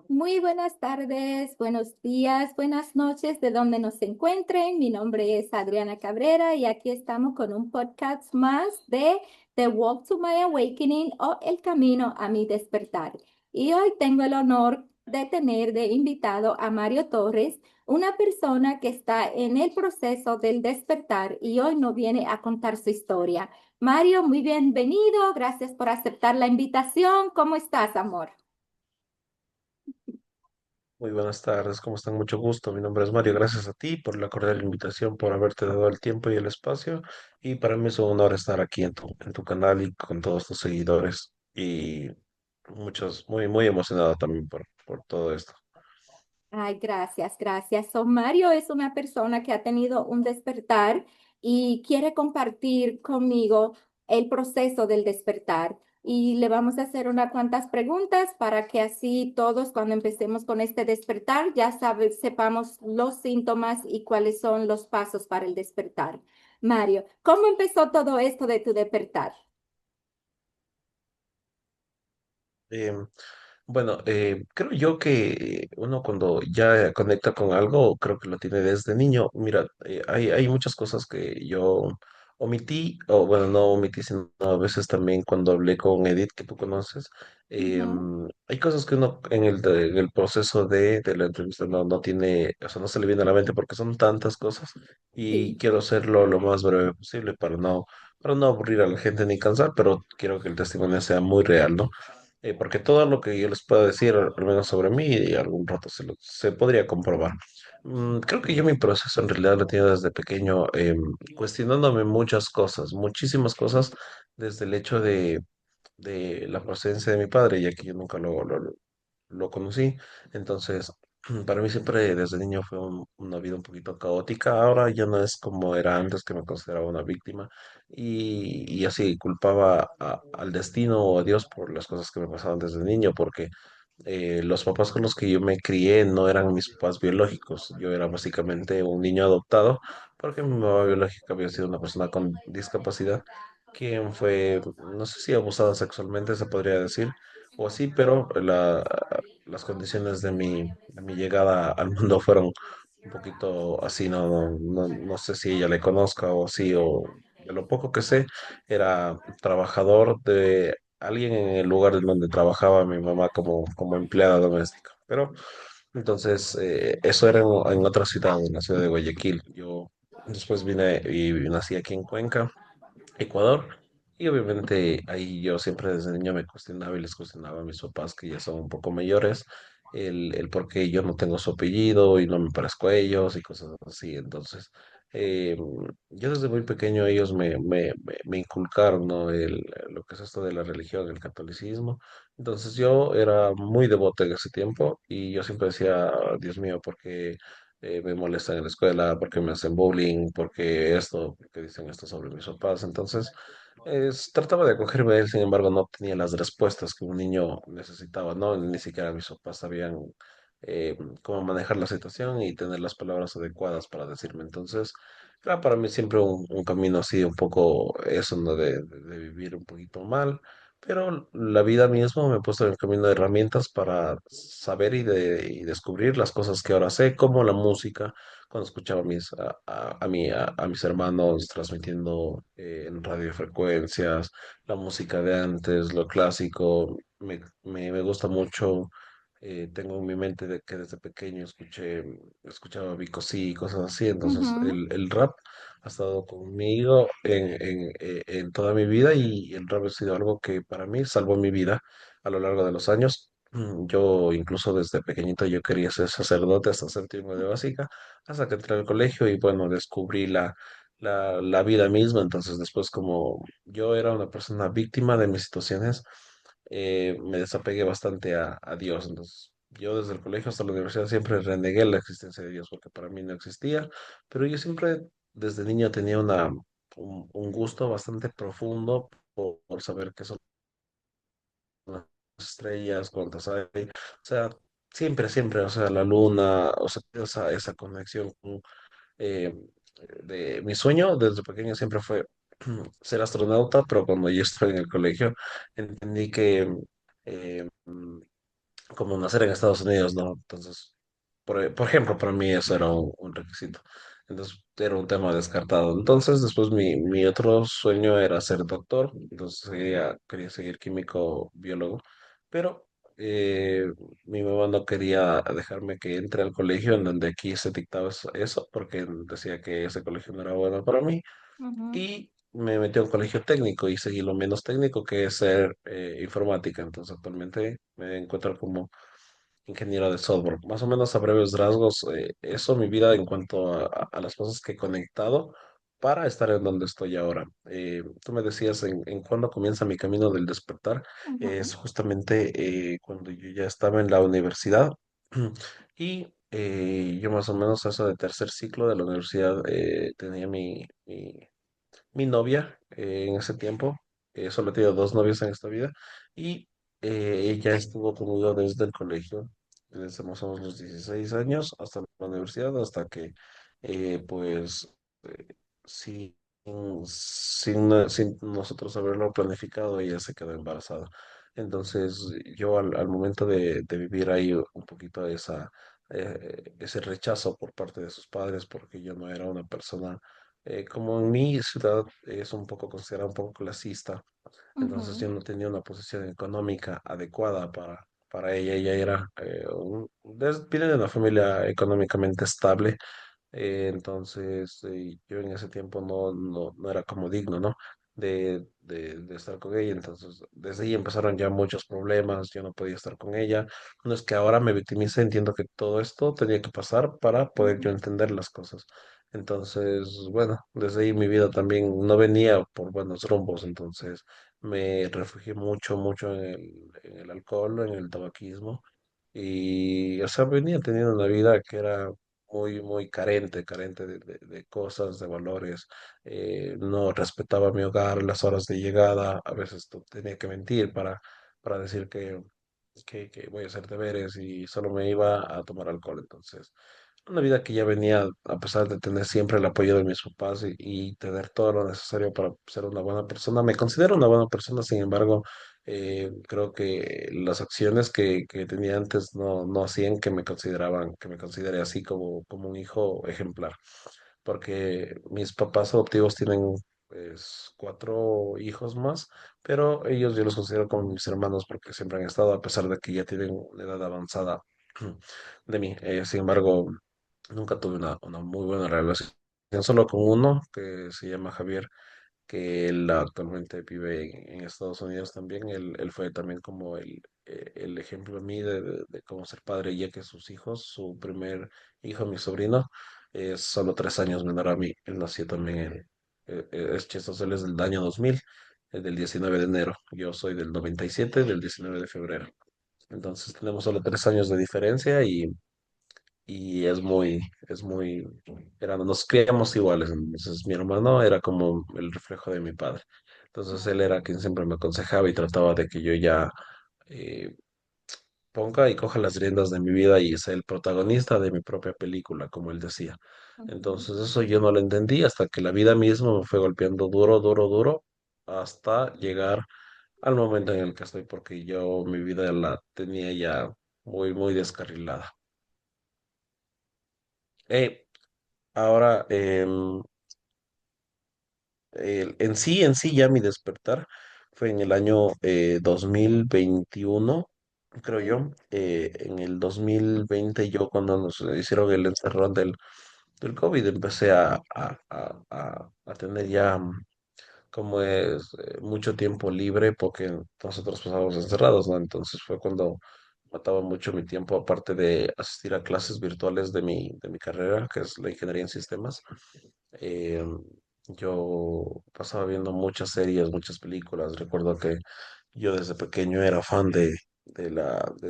Muy buenas tardes, buenos días, buenas noches, de donde nos encuentren. Mi nombre es Adriana Cabrera y aquí estamos con un podcast más de The Walk to My Awakening o El Camino a mi Despertar. Y hoy tengo el honor de tener de invitado a Mario Torres, una persona que está en el proceso del despertar y hoy nos viene a contar su historia. Mario, muy bienvenido, gracias por aceptar la invitación. ¿Cómo estás, amor? Muy buenas tardes, ¿cómo están? Mucho gusto. Mi nombre es Mario. Gracias a ti por la cordial invitación, por haberte dado el tiempo y el espacio. Y para mí es un honor estar aquí en tu canal y con todos tus seguidores. Y muy emocionado también por todo esto. Ay, gracias, gracias. So, Mario es una persona que ha tenido un despertar y quiere compartir conmigo el proceso del despertar. Y le vamos a hacer unas cuantas preguntas para que así todos, cuando empecemos con este despertar, ya sepamos los síntomas y cuáles son los pasos para el despertar. Mario, ¿cómo empezó todo esto de tu despertar? Em, Bueno, creo yo que uno cuando ya conecta con algo, creo que lo tiene desde niño. Mira, hay muchas cosas que yo omití, o bueno, no omití, sino a veces también cuando hablé con Edith, que tú conoces, Ujú. hay cosas que uno en el proceso de la entrevista no tiene, o sea, no se le viene a la mente porque son tantas cosas y Sí. quiero hacerlo lo más breve posible para no aburrir a la gente ni cansar, pero quiero que el testimonio sea muy real, ¿no? Porque todo lo que yo les puedo decir, al menos sobre mí, y algún rato se podría comprobar. Creo que yo mi proceso en realidad lo he tenido desde pequeño, cuestionándome muchas cosas, muchísimas cosas, desde el hecho de la procedencia de mi padre, ya que yo nunca lo conocí. Entonces, para mí siempre desde niño fue una vida un poquito caótica. Ahora ya no es como era antes, que me consideraba una víctima y así culpaba al destino o a Dios por las cosas que me pasaban desde niño, porque los papás con los que yo me crié no eran mis papás biológicos. Yo era básicamente un niño adoptado porque mi mamá biológica había sido una persona con discapacidad, quien fue, no sé si abusada sexualmente, se podría decir, o así, pero las condiciones de mi llegada al mundo fueron un poquito así. No sé si ella le conozca o así, o de lo poco que sé, era trabajador de alguien en el lugar en donde trabajaba mi mamá como empleada doméstica. Pero entonces, eso era en otra ciudad, en la ciudad de Guayaquil. Yo después vine y nací aquí en Cuenca, Ecuador. Y obviamente ahí yo siempre desde niño me cuestionaba y les cuestionaba a mis papás, que ya son un poco mayores, el por qué yo no tengo su apellido y no me parezco a ellos y cosas así. Entonces, eh, yo desde muy pequeño ellos me inculcaron, ¿no? Lo que es esto de la religión, el catolicismo. Entonces yo era muy devoto en ese tiempo y yo siempre decía: Dios mío, ¿por qué me molestan en la escuela? ¿Por qué me hacen bullying? ¿Por qué esto? ¿Por qué dicen esto sobre mis papás? Entonces, trataba de acogerme a él. Sin embargo, no tenía las respuestas que un niño necesitaba, ¿no? Ni siquiera mis papás sabían cómo manejar la situación y tener las palabras adecuadas para decirme. Entonces, era para mí siempre un camino así, un poco eso, ¿no? De vivir un poquito mal, pero la vida misma me ha puesto en el camino de herramientas para saber y descubrir las cosas que ahora sé, como la música. Cuando escuchaba a mis hermanos transmitiendo en radiofrecuencias, la música de antes, lo clásico, me gusta mucho. Tengo en mi mente de que desde pequeño escuchaba Vico sí y cosas así. Entonces Ujú, el rap ha estado conmigo en toda mi vida, y el rap ha sido algo que para mí salvó mi vida a lo largo de los años. Yo incluso desde pequeñito yo quería ser sacerdote hasta séptimo de básica, hasta que entré al colegio y bueno, descubrí la vida misma. Entonces después, como yo era una persona víctima de mis situaciones, me desapegué bastante a Dios. Entonces yo desde el colegio hasta la universidad siempre renegué la existencia de Dios porque para mí no existía, pero yo siempre desde niño tenía un gusto bastante profundo por saber qué son las estrellas, cuántas hay. O sea, siempre, o sea, la luna, o sea, esa conexión eh, de mi sueño desde pequeño siempre fue ser astronauta, pero cuando yo estaba en el colegio entendí que como nacer en Estados Unidos, ¿no? Entonces, por ejemplo, para mí eso era un requisito. Entonces, era un tema descartado. Entonces, después mi otro sueño era ser doctor. Entonces, quería seguir químico, biólogo. Pero eh, mi mamá no quería dejarme que entre al colegio en donde aquí se dictaba eso, porque decía que ese colegio no era bueno para mí Ujú, y me metí a un colegio técnico y seguí lo menos técnico que es ser informática. Entonces actualmente me encuentro como ingeniero de software. Más o menos a breves rasgos, eso mi vida en cuanto a las cosas que he conectado para estar en donde estoy ahora. Tú me decías en cuándo comienza mi camino del despertar. ujú, Es justamente cuando yo ya estaba en la universidad y yo más o menos eso de tercer ciclo de la universidad tenía mi novia en ese tiempo. Solo he tenido dos novias en esta vida y ella estuvo conmigo desde el colegio, desde más o menos los 16 años hasta la universidad, hasta que pues eh, sin, sin nosotros haberlo planificado, ella se quedó embarazada. Entonces yo al momento de vivir ahí un poquito ese rechazo por parte de sus padres, porque yo no era una persona como en mi ciudad es un poco considerada un poco clasista, entonces yo ujú, no tenía una posición económica adecuada para ella. Ella era, viene de una familia económicamente estable, entonces yo en ese tiempo no era como digno, ¿no? De estar con ella. Entonces desde ahí empezaron ya muchos problemas, yo no podía estar con ella. No es que ahora me victimice, entiendo que todo esto tenía que pasar para poder yo ujú, entender las cosas. Entonces, bueno, desde ahí mi vida también no venía por buenos rumbos, entonces me refugié mucho en el alcohol, en el tabaquismo. Y, o sea, venía teniendo una vida que era muy carente de cosas, de valores. No respetaba mi hogar, las horas de llegada. A veces tenía que mentir para decir que voy a hacer deberes y solo me iba a tomar alcohol. Entonces, una vida que ya venía, a pesar de tener siempre el apoyo de mis papás y tener todo lo necesario para ser una buena persona. Me considero una buena persona, sin embargo, creo que las acciones que tenía antes no hacían que me considere así como un hijo ejemplar, porque mis papás adoptivos tienen pues, cuatro hijos más, pero ellos yo los considero como mis hermanos porque siempre han estado, a pesar de que ya tienen una edad avanzada de mí. Sin embargo, nunca tuve una muy buena relación, solo con uno que se llama Javier, que él actualmente vive en Estados Unidos también. Él fue también como el ejemplo a mí de cómo ser padre, ya que sus hijos, su primer hijo, mi sobrino, es solo 3 años menor a mí. Él nació también es chistoso, él es del año 2000, del 19 de enero. Yo soy del 97, del 19 de febrero. Entonces tenemos solo 3 años de diferencia y nos criamos iguales. Entonces mi hermano era como el reflejo de mi padre. Entonces él era quien siempre me aconsejaba y trataba de que yo ya eh, ponga y coja las riendas de mi vida y sea el protagonista de mi propia película, como él decía. ujú. Entonces eso yo no lo entendí hasta que la vida misma me fue golpeando duro, hasta llegar al momento en el que estoy, porque yo mi vida la tenía ya muy descarrilada. Eh, Ahora, en sí ya mi despertar fue en el año 2021, creo Sí. yo. En el 2020 yo cuando nos hicieron el encerrón del COVID empecé a tener ya como es mucho tiempo libre porque nosotros pasábamos encerrados, ¿no? Entonces fue cuando mataba mucho mi tiempo, aparte de asistir a clases virtuales de mi carrera, que es la ingeniería en sistemas. Eh, yo pasaba viendo muchas series, muchas películas. Recuerdo que yo desde pequeño era fan del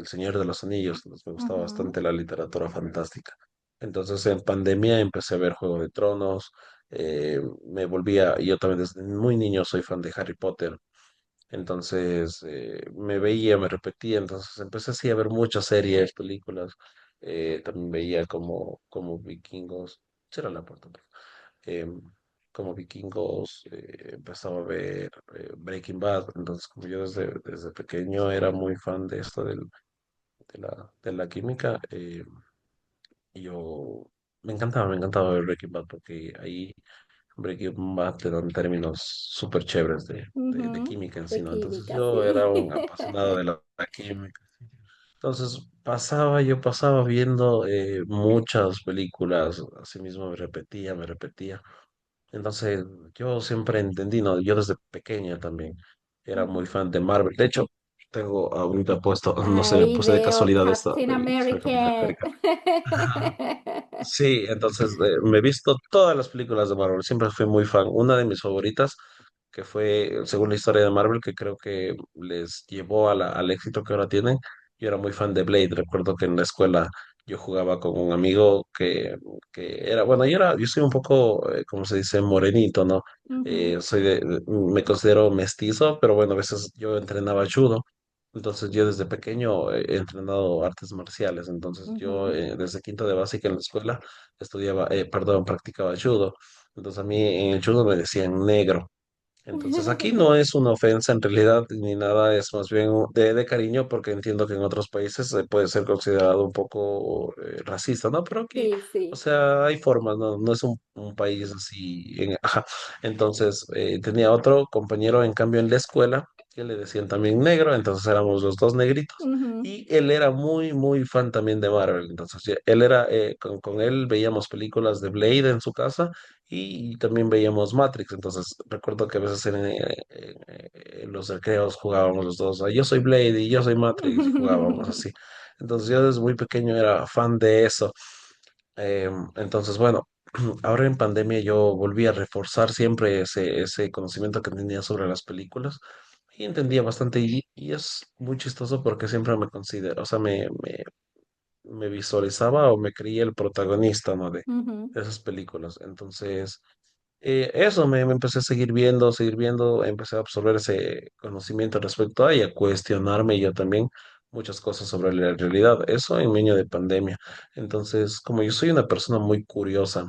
Señor de los Anillos, entonces me gustaba Ujú, bastante la literatura fantástica. Entonces en pandemia empecé a ver Juego de Tronos, yo también desde muy niño soy fan de Harry Potter, entonces me veía, me repetía, entonces empecé así a ver muchas series, películas, también veía como Vikingos, cierra la puerta, por favor. Como Vikingos, empezaba a ver Breaking Bad, entonces como yo desde pequeño era muy fan de esto de la química, yo me encantaba ver Breaking Bad porque ahí Breaking Bad te dan términos súper chéveres de Ujú, química en sí, de ¿no? Entonces química, yo sí. era un apasionado de la química. Entonces yo pasaba viendo muchas películas, así mismo me repetía. Entonces yo siempre entendí, ¿no? Yo desde pequeña también era muy Ujú. fan de Marvel. De hecho, tengo ahorita puesto, no sé, Ahí puse de veo casualidad esta Captain del Capitán America. América. Sí, entonces me he visto todas las películas de Marvel, siempre fui muy fan. Una de mis favoritas, que fue, según la historia de Marvel, que creo que les llevó a al éxito que ahora tienen, yo era muy fan de Blade. Recuerdo que en la escuela yo jugaba con un amigo que era, bueno, yo soy un poco, como se dice, morenito, ¿no? Ujú, Me considero mestizo, pero bueno, a veces yo entrenaba judo. Entonces yo desde pequeño he entrenado artes marciales, entonces yo ujú. desde quinto de básica en la escuela estudiaba, perdón, practicaba judo. Entonces a mí en el judo me decían negro. Entonces aquí no es una ofensa en realidad ni nada, es más bien de cariño porque entiendo que en otros países puede ser considerado un poco racista, ¿no? Pero aquí, Sí, o sí. sea, hay formas, ¿no? No es un país así. Ajá. Entonces tenía otro compañero en cambio en la escuela que le decían también negro, entonces éramos los dos negritos. Ujú, Y él era muy, muy fan también de Marvel. Entonces, él era, con él veíamos películas de Blade en su casa y también veíamos Matrix. Entonces, recuerdo que a veces en los recreos jugábamos los dos. Yo soy Blade y yo soy Matrix y jugábamos así. Entonces, yo desde muy pequeño era fan de eso. Entonces, bueno, ahora en pandemia yo volví a reforzar siempre ese conocimiento que tenía sobre las películas y entendía bastante y es muy chistoso porque siempre me considero, o sea, me visualizaba o me creía el protagonista, ¿no? ujú, De esas películas. Entonces, me empecé a seguir viendo, empecé a absorber ese conocimiento respecto a y a cuestionarme yo también muchas cosas sobre la realidad. Eso en medio de pandemia. Entonces, como yo soy una persona muy curiosa,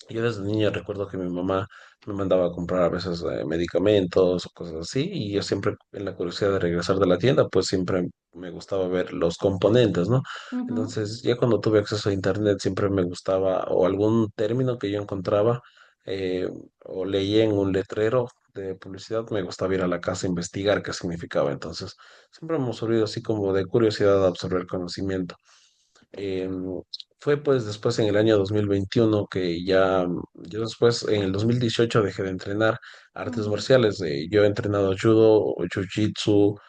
yo desde niño recuerdo que mi mamá me mandaba a comprar a veces medicamentos o cosas así, y yo siempre en la curiosidad de regresar de la tienda, pues siempre me gustaba ver los componentes, ¿no? ujú, Entonces, ya cuando tuve acceso a internet, siempre me gustaba, o algún término que yo encontraba, eh, o leía en un letrero de publicidad, me gustaba ir a la casa a investigar qué significaba. Entonces, siempre hemos servido así como de curiosidad a absorber conocimiento. Fue pues después en el año 2021 que yo después en el 2018 dejé de entrenar artes ujú, marciales. Yo he entrenado judo, jiu-jitsu,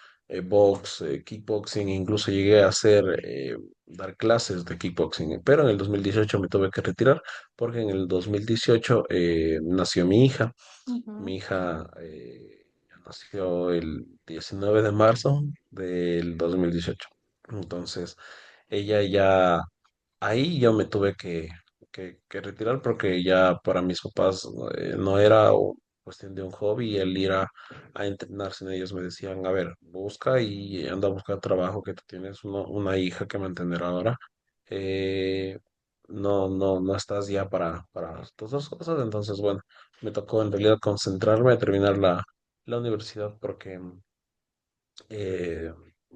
box, kickboxing, incluso llegué a dar clases de kickboxing, pero en el 2018 me tuve que retirar porque en el 2018 nació mi hija. ujú, Mi hija nació el 19 de marzo del 2018. Entonces, ella ya, ahí yo me tuve que retirar porque ya para mis papás no era cuestión de un hobby el ir a entrenar, sino ellos me decían, a ver, busca y anda a buscar trabajo que tú tienes una hija que mantener ahora. Eh, no estás ya para todas esas cosas. Entonces, bueno, me tocó en realidad concentrarme a terminar la universidad porque eh,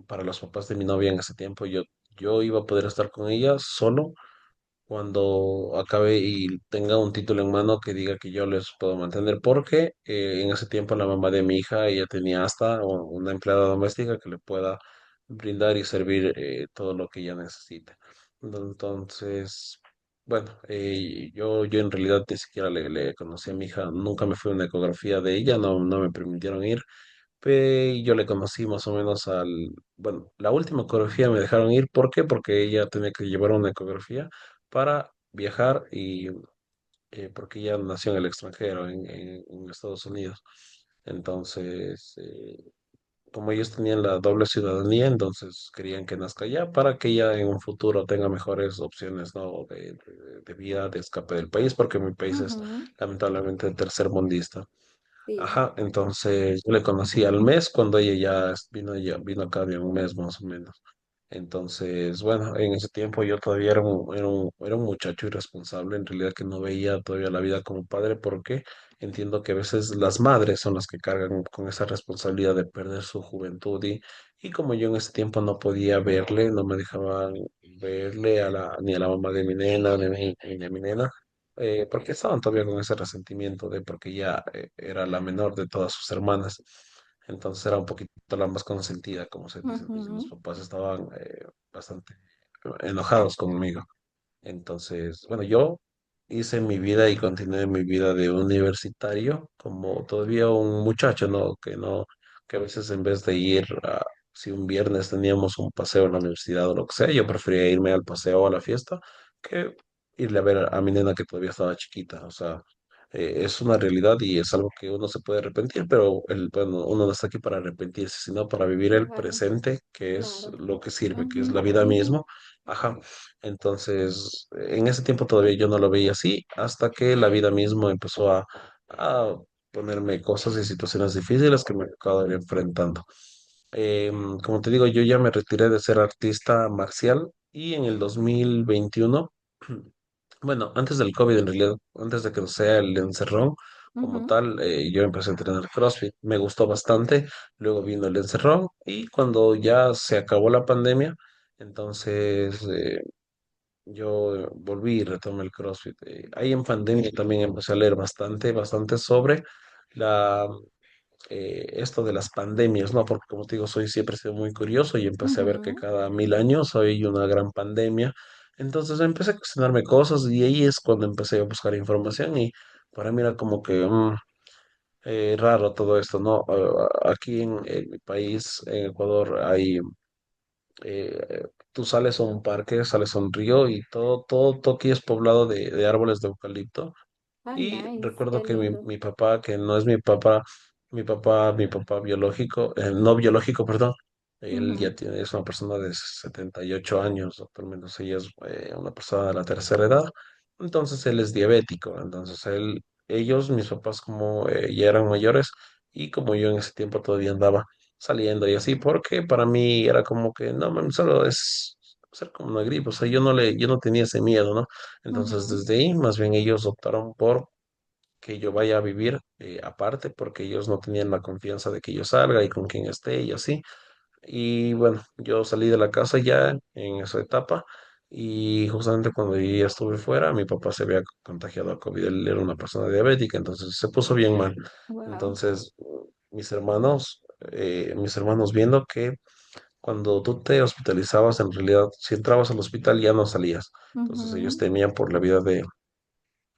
para los papás de mi novia en ese tiempo yo iba a poder estar con ella solo cuando acabe y tenga un título en mano que diga que yo les puedo mantener, porque en ese tiempo la mamá de mi hija, ella tenía hasta una empleada doméstica que le pueda brindar y servir todo lo que ella necesite. Entonces, bueno, yo en realidad ni siquiera le conocí a mi hija, nunca me fui a una ecografía de ella, no me permitieron ir. Y yo le conocí más o menos bueno, la última ecografía me dejaron ir. ¿Por qué? Porque ella tenía que llevar una ecografía para viajar y porque ella nació en el extranjero, en Estados Unidos. Entonces, como ellos tenían la doble ciudadanía, entonces querían que nazca allá para que ella en un futuro tenga mejores opciones, ¿no? De vida, de escape del país, porque mi país es ujú. lamentablemente tercermundista. Sí. Ajá, entonces yo le conocí al mes cuando ella vino acá de un mes más o menos. Entonces, bueno, en ese tiempo yo todavía era un muchacho irresponsable, en realidad que no veía todavía la vida como padre, porque entiendo que a veces las madres son las que cargan con esa responsabilidad de perder su juventud Y como yo en ese tiempo no podía verle, no me dejaban verle ni a la mamá de mi nena, ni a mi nena, porque estaban todavía con ese resentimiento de porque ya era la menor de todas sus hermanas. Entonces era un poquito la más consentida, como se dice. Entonces mis Ujú, papás estaban bastante enojados conmigo. Entonces, bueno, yo hice mi vida y continué mi vida de universitario como todavía un muchacho, ¿no? Que a veces en vez de ir si un viernes teníamos un paseo en la universidad o lo que sea, yo prefería irme al paseo o a la fiesta que irle a ver a mi nena que todavía estaba chiquita. O sea, es una realidad y es algo que uno se puede arrepentir, pero bueno, uno no está aquí para arrepentirse, sino para vivir el claro, presente, que es claro. lo que sirve, que es Ujú, la vida ujú, mismo. Ajá. Entonces, en ese tiempo todavía yo no lo veía así, hasta que la vida mismo empezó a ponerme cosas y situaciones difíciles que me he acabado de ir enfrentando. Como te digo, yo ya me retiré de ser artista marcial y en el 2021, bueno, antes del COVID en realidad, antes de que sea el encerrón como ujú, tal, yo empecé a entrenar CrossFit. Me gustó bastante, luego vino el encerrón y cuando ya se acabó la pandemia, entonces yo volví y retomé el CrossFit. Ahí en pandemia también empecé a leer bastante sobre la, esto de las pandemias, ¿no? Porque como te digo, siempre he sido muy curioso y empecé a ver que ujú, cada 1000 años hay una gran pandemia. Entonces empecé a cuestionarme cosas y ahí es cuando empecé a buscar información y para mí era como que raro todo esto, ¿no? Aquí en mi país, en Ecuador, tú sales a un parque, sales a un río y todo aquí es poblado de árboles de eucalipto. ah, Y nice, recuerdo qué que lindo. mi papá, que no es mi papá biológico, no biológico, perdón, él Ujú, ya es una persona de 78 años, actualmente ella es una persona de la tercera edad, entonces él es diabético, entonces ellos, mis papás como ya eran mayores y como yo en ese tiempo todavía andaba saliendo y así, porque para mí era como que, no, mami, solo es ser como una gripe, o sea, yo no tenía ese miedo, ¿no? Entonces, ujú, desde ahí, más bien ellos optaron por que yo vaya a vivir aparte, porque ellos no tenían la confianza de que yo salga y con quien esté y así. Y bueno, yo salí de la casa ya en esa etapa y justamente cuando yo ya estuve fuera, mi papá se había contagiado a COVID, él era una persona diabética, entonces se puso bien mal. wow. Entonces, mis hermanos viendo que cuando tú te hospitalizabas, en realidad, si entrabas al hospital ya no salías. Entonces ellos Ujú, temían por la vida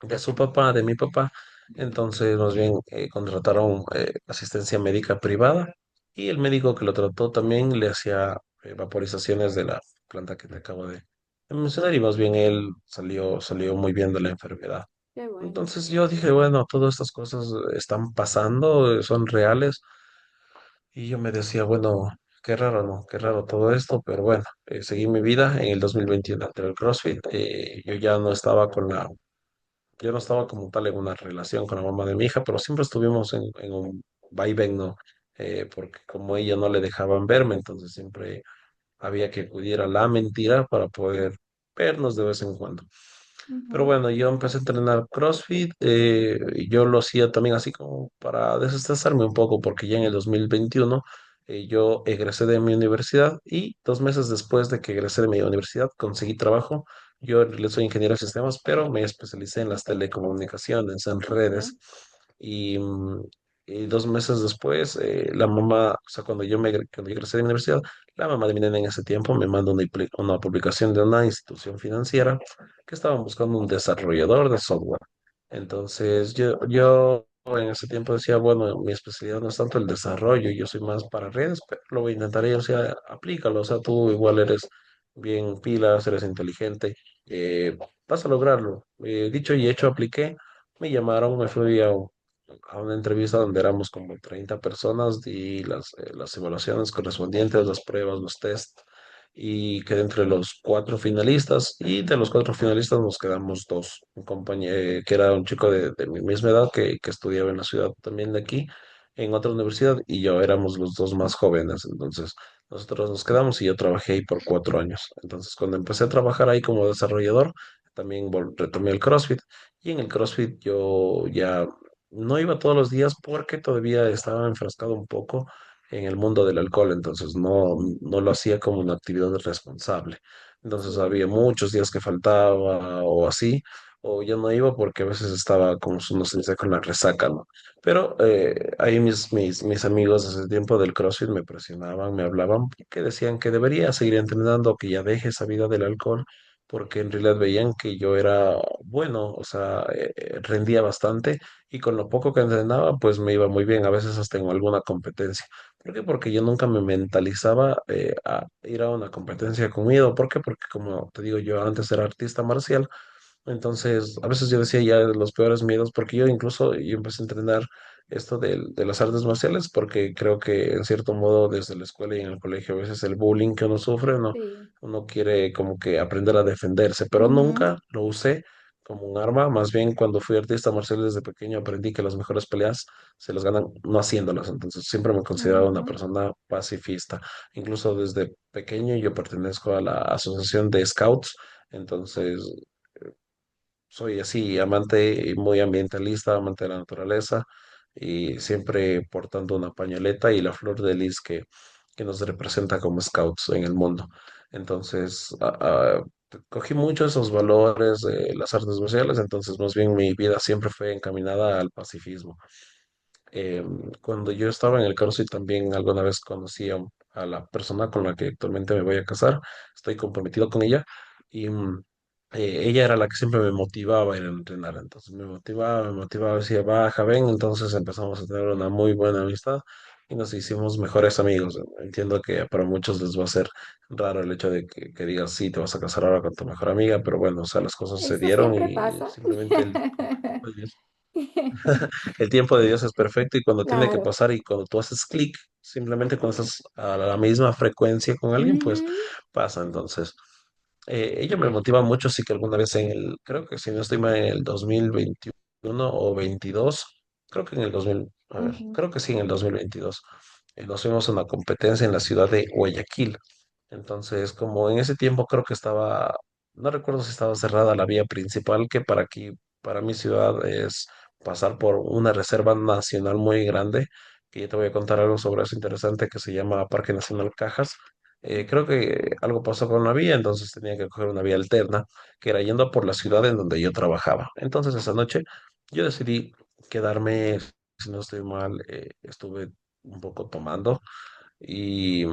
de su papá, de mi papá. Entonces, más bien, contrataron asistencia médica privada y el médico que lo trató también le hacía vaporizaciones de la planta que te acabo de mencionar y más bien él salió muy bien de la enfermedad. qué bueno. Entonces yo dije, bueno, todas estas cosas están pasando, son reales y yo me decía, bueno, qué raro, ¿no? Qué raro todo esto, pero bueno, seguí mi vida en el 2021 entre el CrossFit. Yo ya no estaba yo no estaba como tal en una relación con la mamá de mi hija, pero siempre estuvimos en un vaivén, ¿no? Porque como ella no le dejaban verme, entonces siempre había que acudir a la mentira para poder vernos de vez en cuando. Pero Ujú, bueno, yo empecé a entrenar CrossFit, y yo lo hacía también así como para desestresarme un poco, porque ya en el 2021 yo egresé de mi universidad y 2 meses después de que egresé de mi universidad conseguí trabajo. Yo en realidad soy ingeniero de sistemas, pero me especialicé en las telecomunicaciones, en ok. redes. Y, y 2 meses después, la mamá, o sea, cuando yo egresé de mi universidad, la mamá de mi nena en ese tiempo me mandó una publicación de una institución financiera que estaban buscando un desarrollador de software. Entonces yo en ese tiempo decía, bueno, mi especialidad no es tanto el desarrollo, yo soy más para redes, pero lo voy a intentar y, o sea, aplícalo, o sea, tú igual eres bien pilas, eres inteligente, vas a lograrlo. Dicho y hecho, apliqué, me llamaron, me fui a una entrevista donde éramos como 30 personas y las evaluaciones correspondientes, las pruebas, los test y quedé entre los 4 finalistas y de los 4 finalistas nos quedamos dos, un compañero que era un chico de mi misma edad que estudiaba en la ciudad también de aquí, en otra universidad y yo éramos los dos más jóvenes, entonces nosotros nos quedamos y yo trabajé ahí por 4 años. Entonces cuando empecé a trabajar ahí como desarrollador, también retomé el CrossFit y en el CrossFit yo ya no iba todos los días porque todavía estaba enfrascado un poco en el mundo del alcohol, entonces no lo hacía como una actividad responsable. Entonces había Sí, muchos días que faltaba o así, o yo no iba porque a veces estaba, como uno se dice, con la resaca, ¿no? Pero ahí mis amigos desde el tiempo del CrossFit me presionaban, me hablaban, que decían que debería seguir entrenando, que ya deje esa vida del alcohol, porque en realidad veían que yo era bueno, o sea, rendía bastante y con lo poco que entrenaba, pues me iba muy bien, a veces hasta en alguna competencia. ¿Por qué? Porque yo nunca me mentalizaba a ir a una competencia con miedo. ¿Por qué? Porque como te digo, yo antes era artista marcial, entonces, a veces yo decía ya los peores miedos, porque yo empecé a entrenar esto de las artes marciales, porque creo que en cierto modo desde la escuela y en el colegio a veces el bullying que uno sufre, sí. uno quiere como que aprender a defenderse, pero Ujú, nunca lo usé como un arma, más bien cuando fui artista marcial desde pequeño aprendí que las mejores peleas se las ganan no haciéndolas, entonces siempre me consideraba una ujú, persona pacifista, incluso desde pequeño yo pertenezco a la asociación de Scouts, entonces soy así, amante, y muy ambientalista, amante de la naturaleza y siempre portando una pañoleta y la flor de lis que nos representa como scouts en el mundo. Entonces, cogí mucho esos valores de las artes marciales, entonces más bien mi vida siempre fue encaminada al pacifismo. Eh, Cuando yo estaba en el CrossFit también alguna vez conocí a la persona con la que actualmente me voy a casar, estoy comprometido con ella y ella era la que siempre me motivaba a ir a entrenar, entonces me motivaba, decía, baja, ven, entonces empezamos a tener una muy buena amistad y nos hicimos mejores amigos. Entiendo que para muchos les va a ser raro el hecho de que digas, sí, te vas a casar ahora con tu mejor amiga, pero bueno, o sea, las cosas se eso dieron siempre y pasa. simplemente el tiempo de Dios es perfecto y cuando tiene que Claro. pasar y cuando tú haces clic, simplemente cuando estás a la misma frecuencia con alguien, pues Ujú, pasa. Entonces, ella me motiva mucho, sí que alguna vez creo que si no estoy mal, en el 2021 o 22, creo que en el 2000, a ver, ujú, creo que sí, en el 2022, nos fuimos a una competencia en la ciudad de Guayaquil. Entonces, como en ese tiempo creo que estaba, no recuerdo si estaba cerrada la vía principal, que para aquí, para mi ciudad es pasar por una reserva nacional muy grande, que ya te voy a contar algo sobre eso interesante que se llama Parque Nacional Cajas. Creo que algo pasó con la vía, entonces tenía que coger una vía alterna, que era yendo por la ciudad en donde yo trabajaba. Entonces esa noche yo decidí quedarme, si no estoy mal, estuve un poco tomando y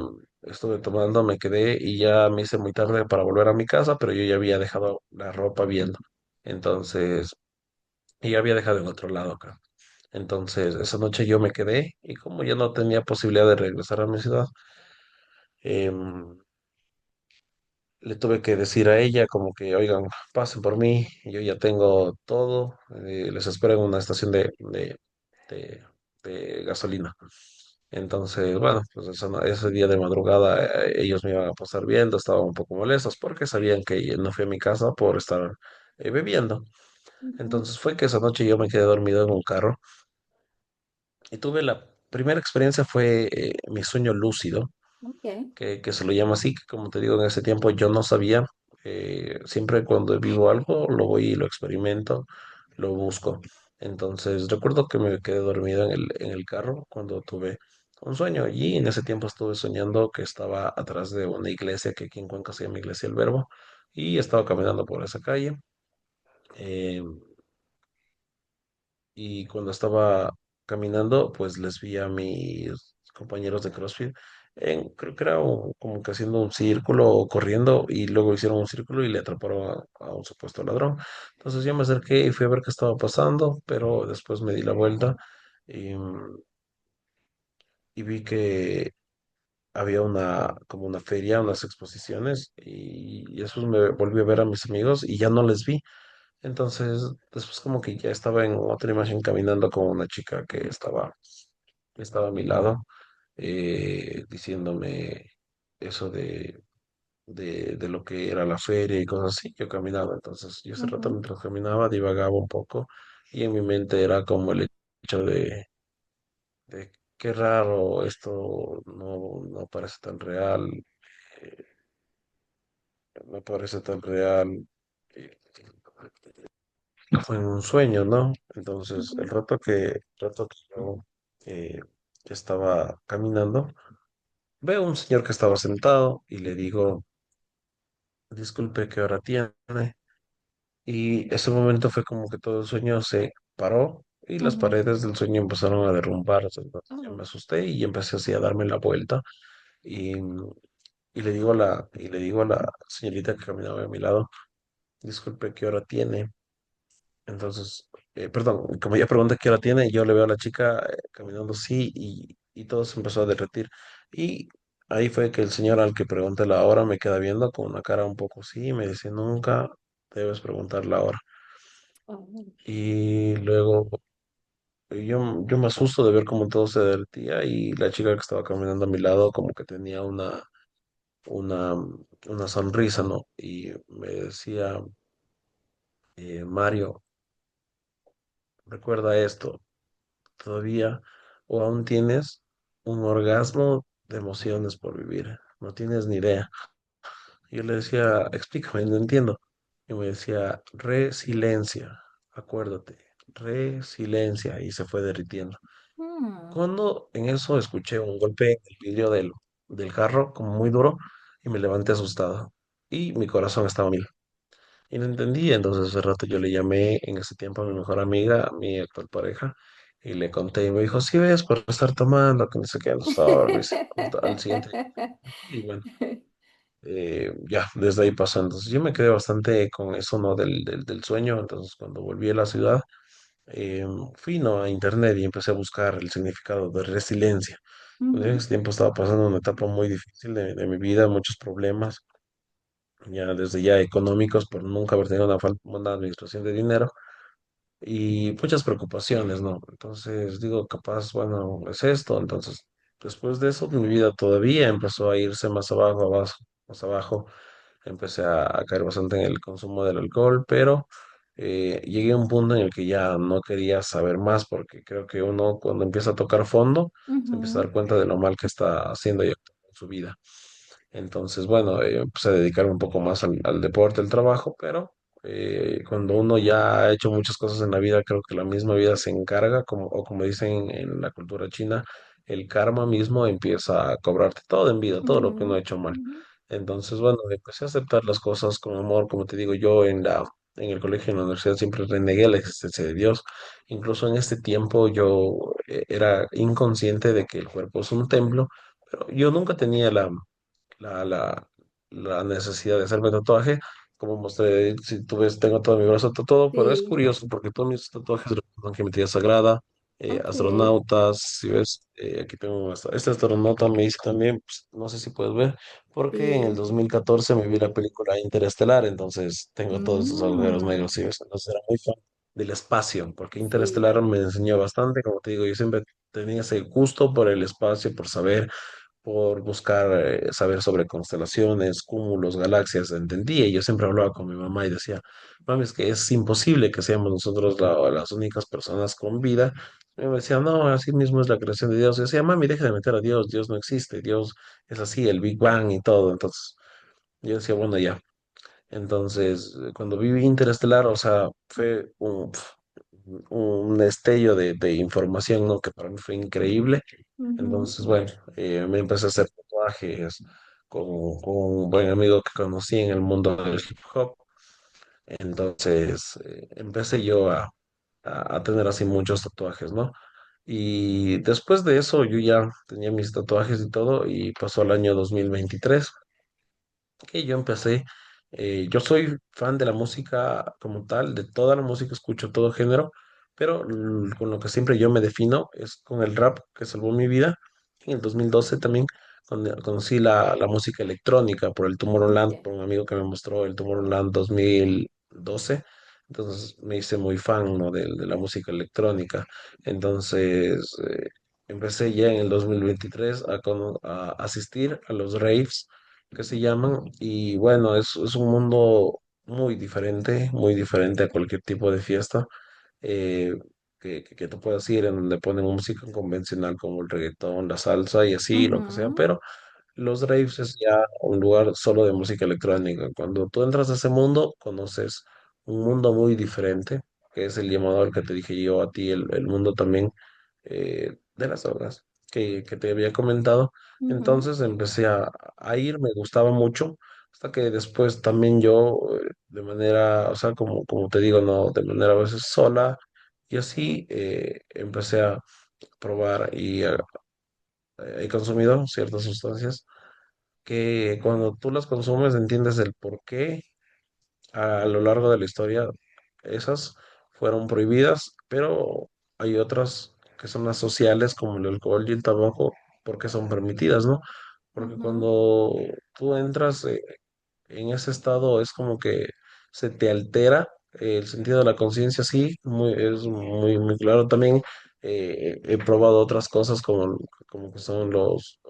estuve tomando, me quedé y ya me hice muy tarde para volver a mi casa, pero yo ya había dejado la ropa viendo. Entonces, y ya había dejado en otro lado acá. Entonces, esa noche yo me quedé y como ya no tenía posibilidad de regresar a mi ciudad, em, le tuve que decir a ella como que, oigan, pasen por mí, yo ya tengo todo, les espero en una estación de, de gasolina. Entonces, bueno, pues ese día de madrugada ellos me iban a pasar viendo, estaban un poco molestos porque sabían que no fui a mi casa por estar bebiendo. ujú. Entonces fue que esa noche yo me quedé dormido en un carro y tuve la primera experiencia fue mi sueño lúcido Ok. que se lo llama así, que como te digo, en ese tiempo yo no sabía. Siempre cuando vivo algo, lo voy y lo experimento, lo busco. Entonces, recuerdo que me quedé dormido en el carro cuando tuve un sueño y en ese tiempo estuve soñando que estaba atrás de una iglesia que aquí en Cuenca se llama Iglesia El Verbo y estaba caminando por esa calle. eh, y cuando estaba caminando, pues les vi a mis compañeros de CrossFit, creo que era como que haciendo un círculo o corriendo, y luego hicieron un círculo y le atraparon a un supuesto ladrón. Entonces yo me acerqué y fui a ver qué estaba pasando, pero después me di la vuelta y, y vi que había como una feria, unas exposiciones, y después me volví a ver a mis amigos y ya no les vi. Entonces, después como que ya estaba en otra imagen caminando con una chica que estaba a mi lado, diciéndome eso de lo que era la feria y cosas así. Yo caminaba, entonces yo ese rato Ujú, mientras caminaba divagaba un poco y en mi mente era como el hecho de qué raro, esto no parece tan real, eh, no parece tan real. eh, Fue un sueño, ¿no? Entonces, ujú, el rato que yo eh, estaba caminando, veo un señor que estaba sentado y le digo, disculpe, ¿qué hora tiene? Y ese momento fue como que todo el sueño se paró y las Ujú. paredes del sueño empezaron a derrumbarse. Entonces yo Oh. me asusté y empecé así a darme la vuelta y le digo a la señorita que caminaba a mi lado, disculpe, ¿qué hora tiene? Entonces, perdón, como ella pregunta qué hora tiene, yo le veo a la chica caminando así y todo se empezó a derretir. Y ahí fue que el señor al que pregunté la hora me queda viendo con una cara un poco así y me dice, nunca debes preguntar la hora. Oh. Y luego yo me asusto de ver cómo todo se derretía y la chica que estaba caminando a mi lado como que tenía una, una sonrisa, ¿no? Y me decía, Mario, recuerda esto, todavía o aún tienes un orgasmo de emociones por vivir, no tienes ni idea. Yo le decía, explícame, no entiendo. Y me decía, resiliencia, acuérdate, resiliencia, y se fue derritiendo. Mm. Cuando en eso escuché un golpe en el vidrio del carro, como muy duro, y me levanté asustado. Y mi corazón estaba a mil. Y no entendí, entonces hace rato yo le llamé en ese tiempo a mi mejor amiga, a mi actual pareja, y le conté y me dijo, sí ves, por estar tomando, que no sé qué, no estaba dormir. Al siguiente, y bueno, ya, desde ahí pasó. Entonces yo me quedé bastante con eso, ¿no? Del sueño. Entonces cuando volví a la ciudad, eh, fui, ¿no? A internet y empecé a buscar el significado de resiliencia. Pues en Ujú, ese tiempo estaba pasando una etapa muy difícil de mi vida, muchos problemas, ya desde ya económicos, por nunca haber tenido una administración de dinero y muchas preocupaciones, ¿no? Entonces digo, capaz, bueno, es esto. Entonces, después de eso, mi vida todavía empezó a irse más abajo, abajo, más abajo. Empecé a caer bastante en el consumo del alcohol, pero llegué a un punto en el que ya no quería saber más, porque creo que uno cuando empieza a tocar fondo, se empieza a ujú, dar cuenta de lo mal que está haciendo y actuando en su vida. Entonces, bueno, empecé a dedicarme un poco más al deporte, al trabajo, pero cuando uno ya ha hecho muchas cosas en la vida, creo que la misma vida se encarga, o como dicen en la cultura china, el karma mismo empieza a cobrarte todo en vida, todo lo que uno ha ujú, hecho mal. ujú, Entonces, bueno, empecé a aceptar las cosas con amor, como te digo, yo en el colegio, en la universidad, siempre renegué la existencia de Dios. Incluso en este tiempo yo era inconsciente de que el cuerpo es un templo, pero yo nunca tenía la, la, la necesidad de hacerme tatuaje. Como mostré, si tú ves, tengo todo mi brazo tatuado, pero es sí, curioso porque todos mis tatuajes representan geometría sagrada, ok. astronautas, si ves, aquí tengo este astronauta me hice también, pues, no sé si puedes ver, porque en el Sí. 2014 me vi la película Interestelar, entonces tengo todos esos agujeros negros, Mm, ¿sí ves? Entonces era muy fan del espacio, porque sí. Interestelar me enseñó bastante, como te digo, yo siempre tenía ese gusto por el espacio, por saber, por buscar saber sobre constelaciones, cúmulos, galaxias, entendía. Y yo siempre hablaba con mi mamá y decía, mami, es que es imposible que seamos nosotros las únicas personas con vida. Y me decía, no, así mismo es la creación de Dios. Y yo decía, mami, deja de meter a Dios, Dios no existe, Dios es así, el Big Bang y todo. Entonces yo decía, bueno, ya. Entonces, cuando viví Interestelar, o sea, fue un destello de información, ¿no? Que para mí fue increíble. Ujú, Entonces, bueno, me empecé a hacer tatuajes con un buen amigo que conocí en el mundo del hip hop. Entonces, empecé yo a tener así muchos tatuajes, ¿no? Y después de eso, yo ya tenía mis tatuajes y todo, y pasó el año 2023 que yo empecé. Yo soy fan de la música como tal, de toda la música, escucho todo género, pero con lo que siempre yo me defino es con el rap que salvó mi vida. En el 2012 también conocí la música electrónica por el Tomorrowland, ya. por un amigo que me mostró el Tomorrowland 2012. Entonces me hice muy fan, ¿no? de la música electrónica. Entonces empecé ya en el 2023 a asistir a los raves que se llaman. Y bueno, es un mundo muy diferente a cualquier tipo de fiesta eh, que tú puedas ir en donde ponen música convencional como el reggaetón, la salsa y así, lo que sea, Ujú, pero los raves es ya un lugar solo de música electrónica. Cuando tú entras a ese mundo, conoces un mundo muy diferente, que es el llamador que te dije yo a ti, el mundo también de las drogas. que te había comentado. Ujú, Entonces empecé a ir, me gustaba mucho, hasta que después también yo, de manera, o sea, como te digo, no, de manera a veces sola, y así empecé a probar y he consumido ciertas sustancias que cuando tú las consumes entiendes el por qué a lo largo de la historia esas fueron prohibidas, pero hay otras que son las sociales como el alcohol y el tabaco porque son permitidas, ¿no? Porque ujú, cuando tú entras en ese estado es como que se te altera el sentido de la conciencia, sí, es muy claro. También he probado otras cosas como que son los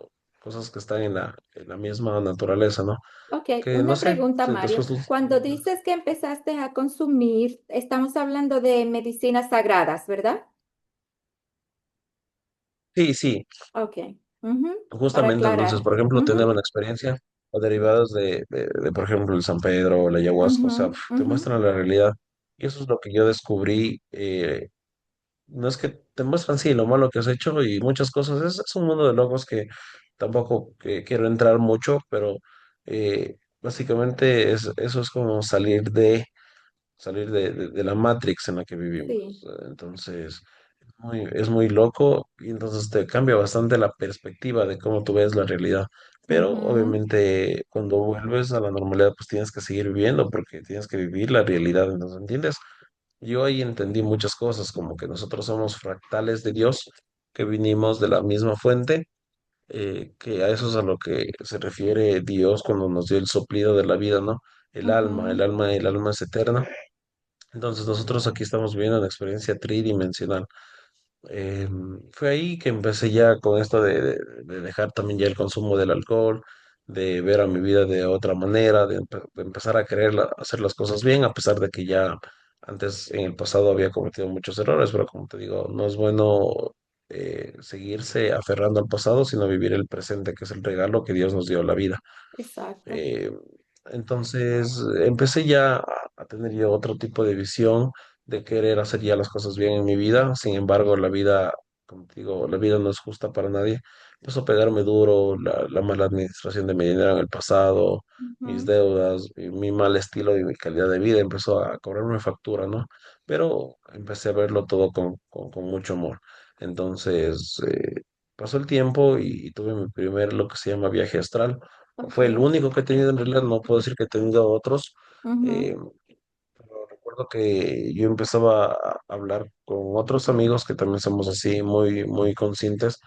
cosas que están en la misma naturaleza, ¿no? Ok, Que no una sé, pregunta, Mario. después tú... Cuando dices que empezaste a consumir, estamos hablando de medicinas sagradas, ¿verdad? Sí, sí, Ok, ujú, para justamente entonces, aclarar. por ejemplo, Ujú, tener una experiencia o derivados por ejemplo, el San Pedro o la ayahuasca, o sea, ujú, te ujú, muestran la realidad. Y eso es lo que yo descubrí. No es que te muestran, sí, lo malo que has hecho y muchas cosas. Es un mundo de locos que tampoco quiero entrar mucho, pero básicamente eso es como salir de la Matrix en la que sí, vivimos. Entonces, es muy loco y entonces te cambia bastante la perspectiva de cómo tú ves la realidad. Pero ujú, obviamente cuando vuelves a la normalidad, pues tienes que seguir viviendo porque tienes que vivir la realidad, entonces, ¿entiendes? Yo ahí entendí muchas cosas, como que nosotros somos fractales de Dios, que vinimos de la misma fuente, que a eso es a lo que se refiere Dios cuando nos dio el soplido de la vida, ¿no? ujú, El alma es eterna. Entonces nosotros aquí estamos viviendo una experiencia tridimensional. Fue ahí que empecé ya con esto de dejar también ya el consumo del alcohol, de ver a mi vida de otra manera, de empezar a querer hacer las cosas bien, a pesar de que ya antes en el pasado había cometido muchos errores, pero como te digo, no es bueno seguirse aferrando al pasado, sino vivir el presente, que es el regalo que Dios nos dio, la vida. exacto. Eh, entonces empecé ya a tener yo otro tipo de visión de querer hacer ya las cosas bien en mi vida. Sin embargo, la vida, como te digo, la vida no es justa para nadie. Empezó a pegarme duro la mala administración de mi dinero en el pasado, mis Ujú, deudas, mi mal estilo y mi calidad de vida empezó a cobrarme factura, ¿no? Pero empecé a verlo todo con mucho amor. Entonces, pasó el tiempo y tuve mi primer, lo que se llama viaje astral. ok, Fue el único que he tenido en realidad, no puedo decir que he tenido otros. ujú, eh, pero recuerdo que yo empezaba a hablar con otros amigos que también somos así, muy conscientes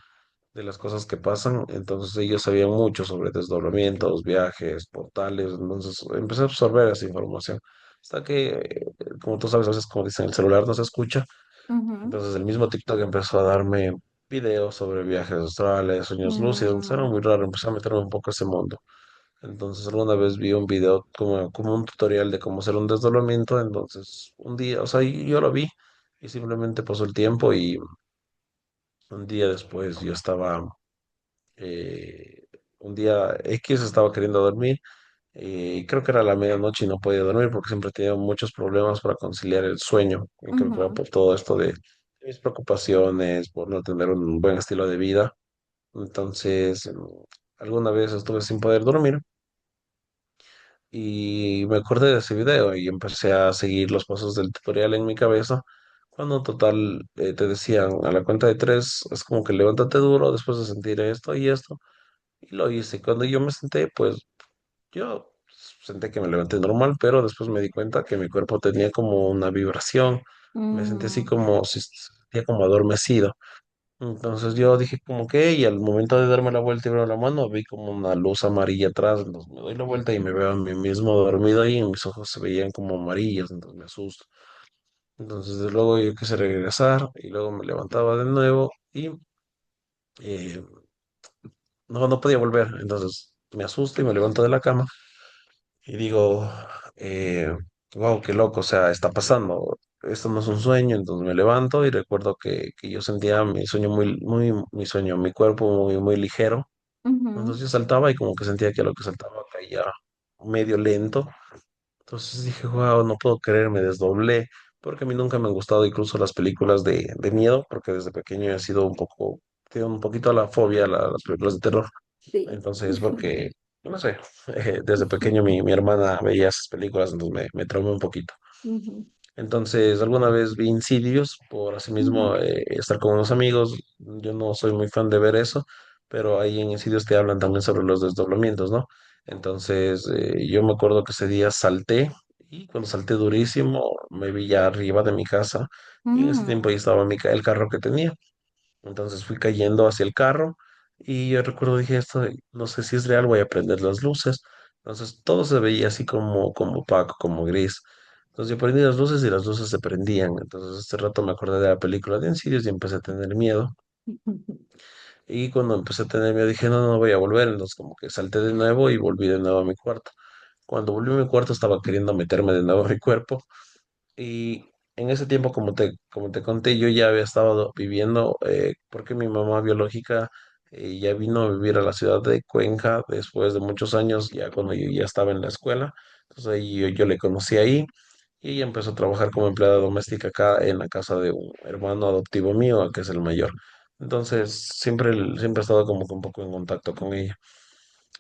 de las cosas que pasan. Entonces ellos sabían mucho sobre desdoblamientos, viajes, portales. Entonces empecé a absorber esa información. Hasta que, como tú sabes, a veces como dicen, el celular no se escucha. ujú, Entonces el mismo TikTok empezó a darme videos sobre viajes astrales, sueños lúcidos. Era mm, muy raro, empecé a meterme un poco a ese mundo. Entonces alguna vez vi un video como un tutorial de cómo hacer un desdoblamiento, entonces un día, o sea, yo lo vi y simplemente pasó el tiempo y un día después yo estaba, eh, un día X estaba queriendo dormir y creo que era la medianoche y no podía dormir porque siempre he tenido muchos problemas para conciliar el sueño y creo que va ujú, por todo esto de mis preocupaciones, por no tener un buen estilo de vida. Entonces, alguna vez estuve sin poder dormir. Y me acordé de ese video y empecé a seguir los pasos del tutorial en mi cabeza. Cuando total te decían a la cuenta de tres, es como que levántate duro después de sentir esto y esto. Y lo hice. Cuando yo me senté, pues yo senté que me levanté normal, pero después me di cuenta que mi cuerpo tenía como una vibración. Me sentí así mm, como si sentía como adormecido. Entonces yo dije como que, y al momento de darme la vuelta y ver la mano, vi como una luz amarilla atrás, entonces me doy la vuelta y me veo a mí mismo dormido ahí, y mis ojos se veían como amarillos, entonces me asusto. Entonces de luego yo quise regresar y luego me levantaba de nuevo y eh, no podía volver, entonces me asusto y me levanto de la cama y digo, wow, qué loco, o sea, está pasando, esto no es un sueño, entonces me levanto y recuerdo que yo sentía mi sueño mi sueño, mi cuerpo muy ligero. ujú, Entonces yo saltaba y como que sentía que a lo que saltaba caía medio lento. Entonces dije, wow, no puedo creer, me desdoblé, porque a mí nunca me han gustado incluso las películas de miedo, porque desde pequeño he sido un poco tengo un poquito la fobia a las películas de terror. Sí. Entonces, porque, no sé, desde pequeño mi hermana veía esas películas, entonces me traumé un poquito. Ujú, Entonces, alguna vez vi Insidious por asimismo ujú, estar con unos amigos. Yo no soy muy fan de ver eso, pero ahí en Insidious te hablan también sobre los desdoblamientos, ¿no? Entonces, yo me acuerdo que ese día salté y cuando salté durísimo me vi ya arriba de mi casa y en ese tiempo ahí mm, estaba el carro que tenía. Entonces fui cayendo hacia el carro y yo recuerdo, dije, esto no sé si es real, voy a prender las luces. Entonces todo se veía así como opaco, como gris. Entonces yo prendí las luces y las luces se prendían. Entonces este rato me acordé de la película de Insidious y empecé a tener miedo. Y cuando empecé a tener miedo dije, no, no voy a volver. Entonces como que salté de nuevo y volví de nuevo a mi cuarto. Cuando volví a mi cuarto estaba queriendo meterme de nuevo a mi cuerpo. Y en ese tiempo, como te conté, yo ya había estado viviendo, porque mi mamá biológica ya vino a vivir a la ciudad de Cuenca después de muchos años, ya cuando yo ya estaba en la escuela. Entonces ahí yo le conocí ahí y ella empezó a trabajar como empleada doméstica acá en la casa de un hermano adoptivo mío, que es el mayor. Entonces siempre he estado como que un poco en contacto con ella.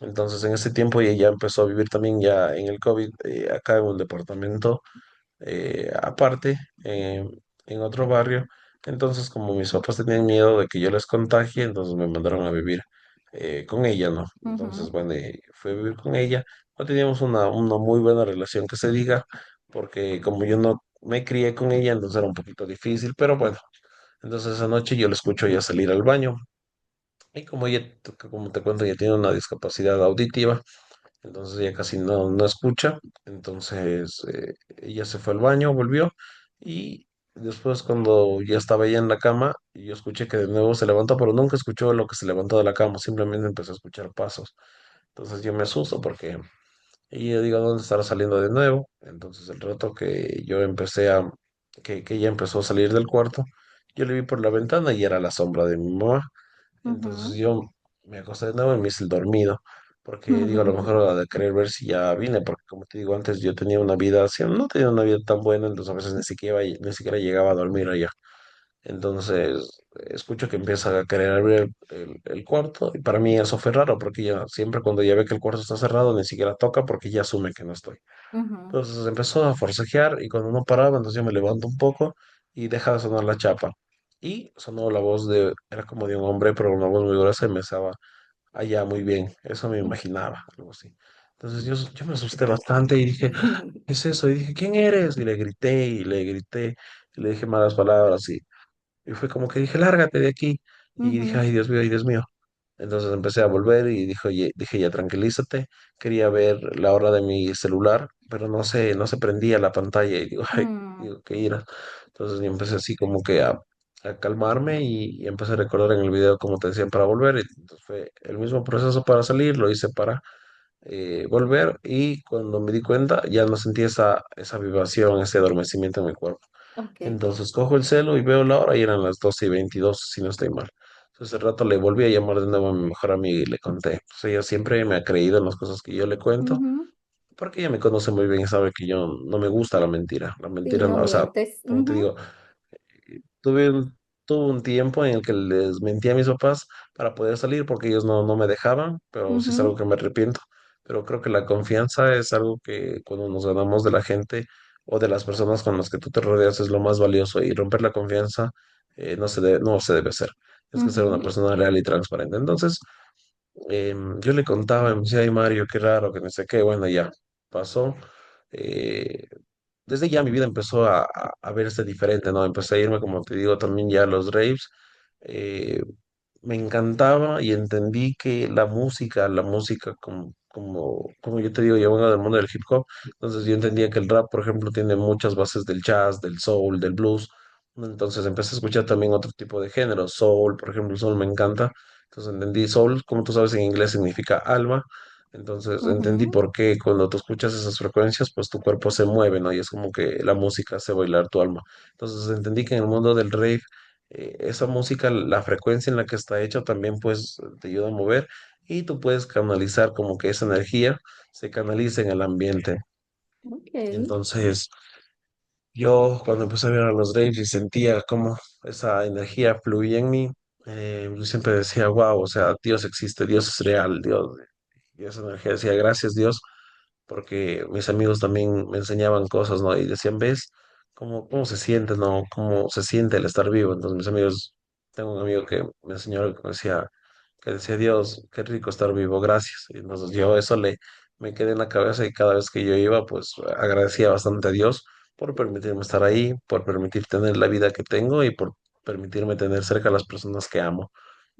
Entonces en ese tiempo ella ya empezó a vivir también ya en el COVID, acá en un departamento aparte, en otro barrio. Entonces, como mis papás tenían miedo de que yo les contagie, entonces me mandaron a vivir con ella, ¿no? Entonces, ujú, bueno, fui a vivir con ella. No teníamos una muy buena relación, que se diga, porque como yo no me crié con ella, entonces era un poquito difícil, pero bueno, entonces esa noche yo le escucho ya salir al baño. Y como ella, como te cuento, ya tiene una discapacidad auditiva, entonces ella casi no escucha. Entonces ella se fue al baño, volvió y después cuando ya estaba ella en la cama, yo escuché que de nuevo se levantó, pero nunca escuchó lo que se levantó de la cama, simplemente empecé a escuchar pasos. Entonces yo me asusto porque y yo digo, ¿dónde estará saliendo de nuevo? Entonces el rato que yo que ella empezó a salir del cuarto, yo le vi por la ventana y era la sombra de mi mamá. Entonces ujú, yo me acosté de nuevo y me hice el dormido, porque digo, a lo ujú, mejor a de querer ver si ya vine, porque como te digo antes, yo tenía una vida así, no tenía una vida tan buena, entonces a veces ni siquiera llegaba a dormir allá. Entonces escucho que empieza a querer abrir el cuarto y para mí eso fue raro, porque ya siempre cuando ya ve que el cuarto está cerrado, ni siquiera toca porque ya asume que no estoy. ujú. Entonces empezó a forcejear y cuando no paraba, entonces yo me levanto un poco y deja de sonar la chapa. Y sonó la voz era como de un hombre, pero una voz muy gruesa y me estaba allá muy bien. Eso me imaginaba, algo así. Entonces yo me asusté bastante y dije, ¿qué es eso? Y dije, ¿quién eres? Y le grité, y le dije malas palabras y fue como que dije, lárgate de aquí. Y dije, Ujú, ay, Dios mío. Entonces empecé a volver y dije, ya tranquilízate. Quería ver la hora de mi celular, pero no se prendía la pantalla. Y digo, ay, mm, digo, qué ira. Entonces yo empecé así como que a calmarme y empecé a recordar en el video como te decían para volver. Y entonces fue el mismo proceso para salir, lo hice para volver y cuando me di cuenta ya no sentí esa vibración, ese adormecimiento en mi cuerpo. ok. Entonces cojo el celu y veo la hora y eran las 12:22 si no estoy mal. Entonces el rato le volví a llamar de nuevo a mi mejor amiga y le conté. Pues ella siempre me ha creído en las cosas que yo le cuento, Ujú, porque ella me conoce muy bien y sabe que yo no me gusta la mentira. La sí, mentira no no, o sea, mientes. como te Ujú, digo, tuve un tiempo en el que les mentí a mis papás para poder salir porque ellos no me dejaban, pero sí es algo ujú, que me arrepiento. Pero creo que la confianza es algo que cuando nos ganamos de la gente o de las personas con las que tú te rodeas es lo más valioso y romper la confianza no se debe hacer. Es que ser una ujú, persona real y transparente. Entonces, yo le contaba, me decía, ay Mario, qué raro, que no sé qué, bueno, ya pasó. Eh, Desde ya mi vida empezó a verse diferente, ¿no? Empecé a irme, como te digo, también ya a los raves. eh, Me encantaba y entendí que la música como yo te digo, yo vengo del mundo del hip hop, entonces yo entendía que el rap, por ejemplo, tiene muchas bases del jazz, del soul, del blues. Entonces empecé a escuchar también otro tipo de géneros, soul, por ejemplo, el soul me encanta. Entonces entendí soul, como tú sabes, en inglés significa alma. Entonces entendí ujú, por qué cuando tú escuchas esas frecuencias, pues tu cuerpo se mueve, ¿no? Y es como que la música hace bailar tu alma. Entonces entendí que en el mundo del rave, esa música, la frecuencia en la que está hecha también pues te ayuda a mover y tú puedes canalizar como que esa energía se canaliza en el ambiente. ok. Entonces yo cuando empecé a ver a los raves y sentía cómo esa energía fluía en mí, yo siempre decía, wow, o sea, Dios existe, Dios es real, Dios, y esa energía decía, gracias Dios, porque mis amigos también me enseñaban cosas, ¿no? Y decían, ¿ves cómo se siente, ¿no? ¿Cómo se siente el estar vivo? Entonces mis amigos, tengo un amigo que me enseñó, que decía, Dios, qué rico estar vivo, gracias. Y entonces yo eso me quedé en la cabeza y cada vez que yo iba, pues agradecía bastante a Dios por permitirme estar ahí, por permitir tener la vida que tengo y por permitirme tener cerca a las personas que amo.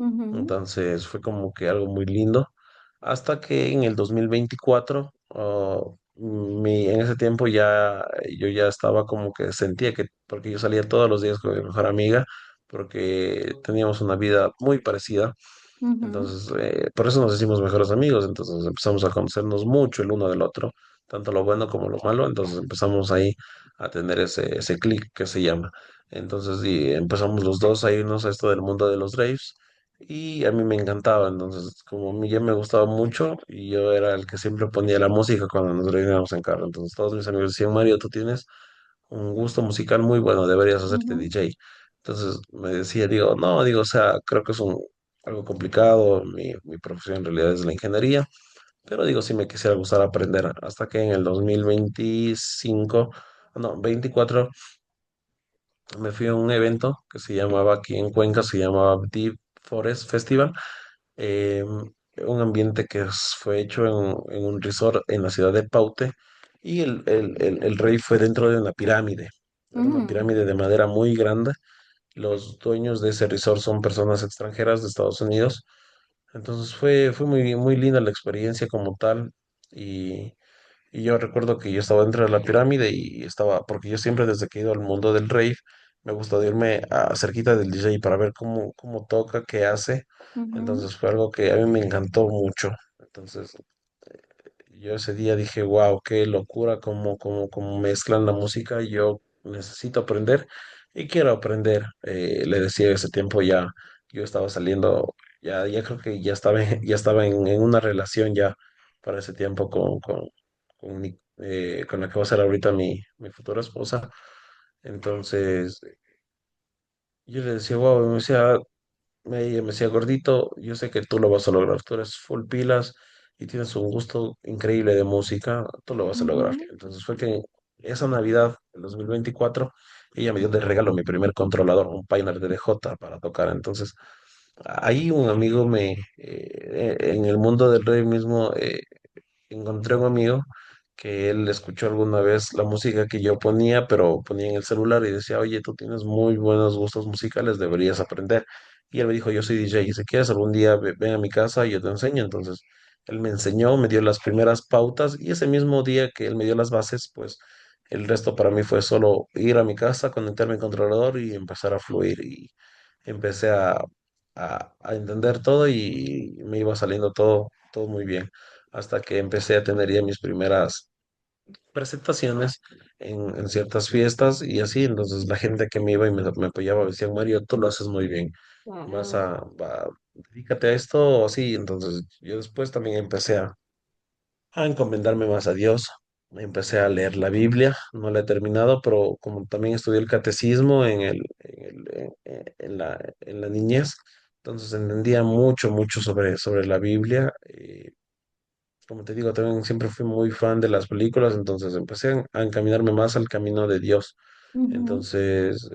Ujú, Entonces fue como que algo muy lindo. Hasta que en el 2024, en ese tiempo ya yo ya estaba como que sentía que, porque yo salía todos los días con mi mejor amiga, porque teníamos una vida muy parecida. ujú, Entonces, por eso nos hicimos mejores amigos. Entonces empezamos a conocernos mucho el uno del otro, tanto lo bueno como lo malo. Entonces empezamos ahí a tener ese clic que se llama. Entonces, y empezamos los dos a irnos a esto del mundo de los raves y a mí me encantaba. Entonces, como a mí ya me gustaba mucho y yo era el que siempre ponía la música cuando nos reuníamos en carro. Entonces, todos mis amigos decían, Mario, tú tienes un gusto musical muy bueno, deberías hacerte ujú, DJ. Entonces me decía, digo, no, digo, o sea, creo que es algo complicado, mi profesión en realidad es la ingeniería, pero digo, sí me quisiera gustar aprender, hasta que en el 2025, no, 24, me fui a un evento que se llamaba aquí en Cuenca, se llamaba Deep Forest Festival, eh, un ambiente que fue hecho en un resort en la ciudad de Paute y el rey fue dentro de una pirámide. Era una mm, pirámide de madera muy grande. Los dueños de ese resort son personas extranjeras de Estados Unidos. Entonces fue muy linda la experiencia como tal. Y, y yo recuerdo que yo estaba dentro de la pirámide y estaba, porque yo siempre desde que he ido al mundo del rave, me gusta irme a cerquita del DJ para ver cómo toca, qué hace. ujú, Entonces fue algo que a mí me encantó mucho. Entonces yo ese día dije, wow, qué locura, cómo mezclan la música. Yo necesito aprender y quiero aprender. Le decía ese tiempo ya, yo estaba saliendo, ya creo que ya estaba en una relación ya para ese tiempo con la que va a ser ahorita mi futura esposa. Entonces, yo le decía, wow, ella me decía, gordito, yo sé que tú lo vas a lograr, tú eres full pilas y tienes un gusto increíble de música, tú lo vas a lograr. ujú, Entonces fue que esa Navidad del 2024 ella me dio de regalo mi primer controlador, un Pioneer DDJ para tocar. Entonces ahí un amigo en el mundo del rey mismo, encontré un amigo que él escuchó alguna vez la música que yo ponía, pero ponía en el celular y decía, oye, tú tienes muy buenos gustos musicales, deberías aprender. Y él me dijo, yo soy DJ, y si quieres algún día ven a mi casa y yo te enseño. Entonces, él me enseñó, me dio las primeras pautas y ese mismo día que él me dio las bases, pues el resto para mí fue solo ir a mi casa, conectarme al controlador y empezar a fluir. Y empecé a entender todo y me iba saliendo todo muy bien hasta que empecé a tener ya mis primeras presentaciones en ciertas fiestas y así. Entonces la gente que me iba y me apoyaba me decía, Mario, tú lo haces muy bien, wow. dedícate a esto o así. Entonces yo después también empecé a encomendarme más a Dios. Empecé a leer la Biblia, no la he terminado, pero como también estudié el catecismo en la niñez, entonces entendía mucho sobre la Biblia. Como te digo, también siempre fui muy fan de las películas, entonces empecé a encaminarme más al camino de Dios. Ujú, Entonces,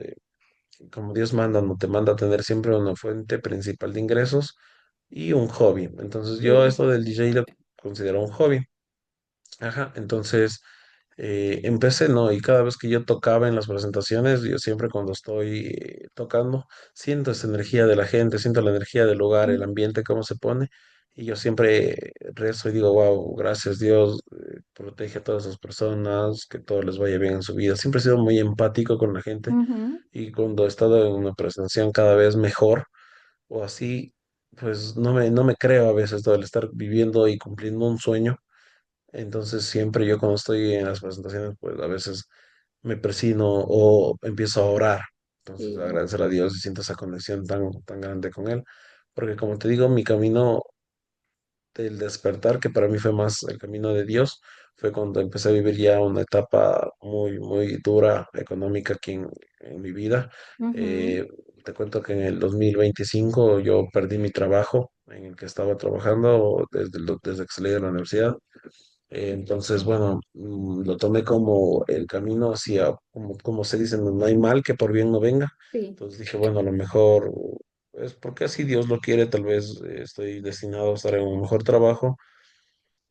como Dios manda, no te manda a tener siempre una fuente principal de ingresos y un hobby. Entonces, yo sí. esto del DJ lo considero un hobby. Ajá, entonces empecé, ¿no? Y cada vez que yo tocaba en las presentaciones, yo siempre cuando estoy tocando, siento esa energía de la gente, siento la energía del lugar, el ambiente, cómo se pone, y yo siempre rezo y digo, wow, gracias Dios, protege a todas esas personas, que todo les vaya bien en su vida. Siempre he sido muy empático con la gente Ujú, y cuando he estado en una presentación cada vez mejor o así, pues no me creo a veces todo el estar viviendo y cumpliendo un sueño. Entonces siempre yo cuando estoy en las presentaciones, pues a veces me persino o empiezo a orar. Entonces sí. agradecer a Dios y siento esa conexión tan grande con Él. Porque como te digo, mi camino del despertar, que para mí fue más el camino de Dios, fue cuando empecé a vivir ya una etapa muy, muy dura económica aquí en mi vida. Ujú. Eh, Te cuento que en el 2025 yo perdí mi trabajo en el que estaba trabajando desde que salí de la universidad. Entonces, bueno, lo tomé como el camino hacia, como se dice, no hay mal que por bien no venga. Sí. Entonces dije, bueno, a lo mejor es porque así Dios lo quiere, tal vez estoy destinado a estar en un mejor trabajo.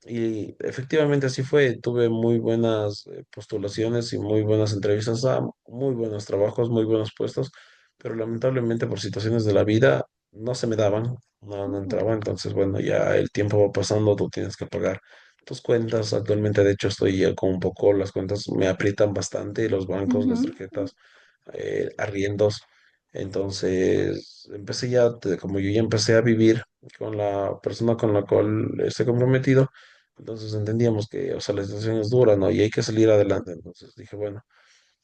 Y efectivamente así fue. Tuve muy buenas postulaciones y muy buenas entrevistas a muy buenos trabajos, muy buenos puestos, pero lamentablemente por situaciones de la vida no se me daban, no Ujú. entraba. Entonces, bueno, ya el tiempo va pasando, tú tienes que pagar tus cuentas. Actualmente, de hecho, estoy ya con un poco, las cuentas me aprietan bastante, los bancos, las Ujú. tarjetas, arriendos. Entonces, empecé ya, como yo ya empecé a vivir con la persona con la cual estoy comprometido, entonces entendíamos que, o sea, la situación es dura, ¿no? Y hay que salir adelante. Entonces dije, bueno,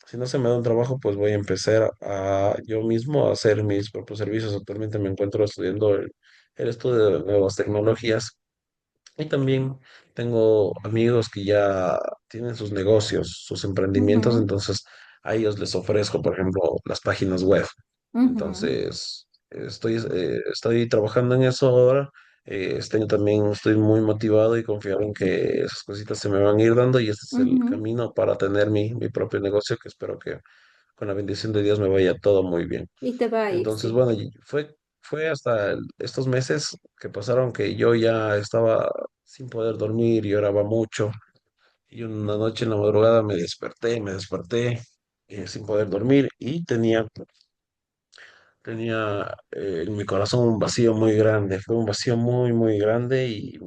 si no se me da un trabajo, pues voy a empezar a yo mismo a hacer mis propios servicios. Actualmente me encuentro estudiando el estudio de nuevas tecnologías y también tengo amigos que ya tienen sus negocios, sus emprendimientos, Ujú. entonces a ellos les ofrezco, por ejemplo, las páginas web. Ujú. Entonces, estoy trabajando en eso ahora. Este año también estoy muy motivado y confiado en que esas cositas se me van a ir dando y este es el Ujú. camino para tener mi propio negocio, que espero que con la bendición de Dios me vaya todo muy bien. Y te va a ir, Entonces, sí. bueno, y fue hasta estos meses que pasaron que yo ya estaba sin poder dormir y oraba mucho. Y una noche en la madrugada me desperté sin poder dormir y tenía en mi corazón un vacío muy grande. Fue un vacío muy, muy grande y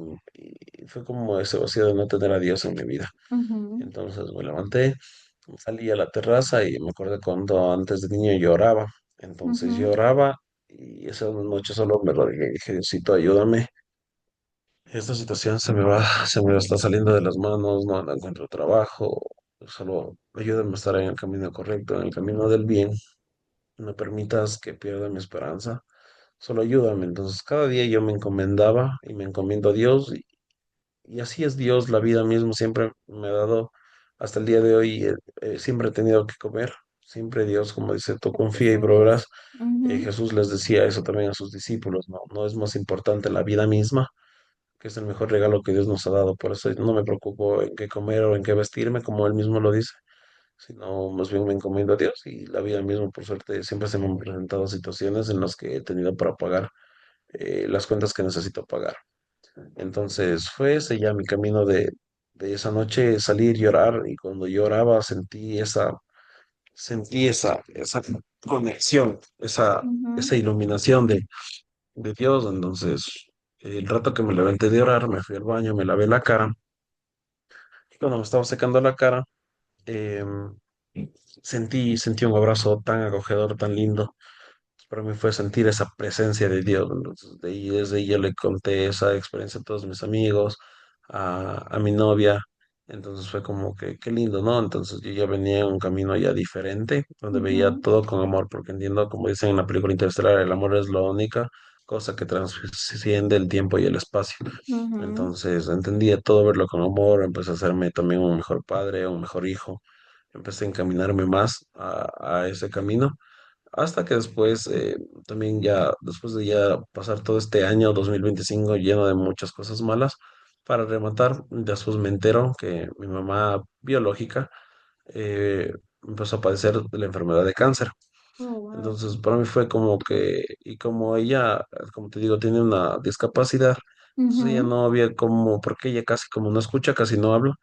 fue como ese vacío de no tener a Dios en mi vida. Ujú. Entonces me levanté, salí a la terraza y me acordé cuando antes de niño lloraba. Entonces Ujú. lloraba y esa noche solo me lo dije, dije, Diosito, ayúdame. Esta situación se me va a estar saliendo de las manos, no encuentro trabajo, solo ayúdame a estar en el camino correcto, en el camino del bien. No permitas que pierda mi esperanza, solo ayúdame. Entonces cada día yo me encomendaba y me encomiendo a Dios y así es Dios, la vida misma siempre me ha dado hasta el día de hoy, siempre he tenido que comer, siempre Dios, como dice, tú confía Gracias y a proveerás. Dios. Ujú. Jesús les decía eso también a sus discípulos, ¿no? No es más importante la vida misma, que es el mejor regalo que Dios nos ha dado. Por eso no me preocupo en qué comer o en qué vestirme, como él mismo lo dice, sino más bien me encomiendo a Dios y la vida misma, por suerte, siempre se me han presentado situaciones en las que he tenido para pagar las cuentas que necesito pagar. Entonces fue ese ya mi camino de esa noche, salir, llorar, y cuando lloraba sentí esa conexión, Ujú. esa iluminación de Dios. Entonces, el rato que me levanté de orar, me fui al baño, me lavé la cara, y cuando me estaba secando la cara, em, sentí un abrazo tan acogedor, tan lindo. Para mí fue sentir esa presencia de Dios. Entonces, desde ahí yo le conté esa experiencia a todos mis amigos, a mi novia. Entonces fue como que qué lindo, ¿no? Entonces yo ya venía en un camino ya diferente, donde veía Ujú. todo con amor, porque entiendo, como dicen en la película Interestelar, el amor es la única cosa que trasciende el tiempo y el espacio. Ujú. Entonces entendía todo, verlo con amor, empecé a hacerme también un mejor padre, un mejor hijo, empecé a encaminarme más a ese camino hasta que después, también ya, después de ya pasar todo este año 2025 lleno de muchas cosas malas, para rematar, después me entero que mi mamá biológica eh, empezó a padecer de la enfermedad de cáncer. Oh, wow. Entonces, para mí fue como que, y como ella, como te digo, tiene una discapacidad, entonces ella Ujú. no había como, porque ella casi como no escucha, casi no habla,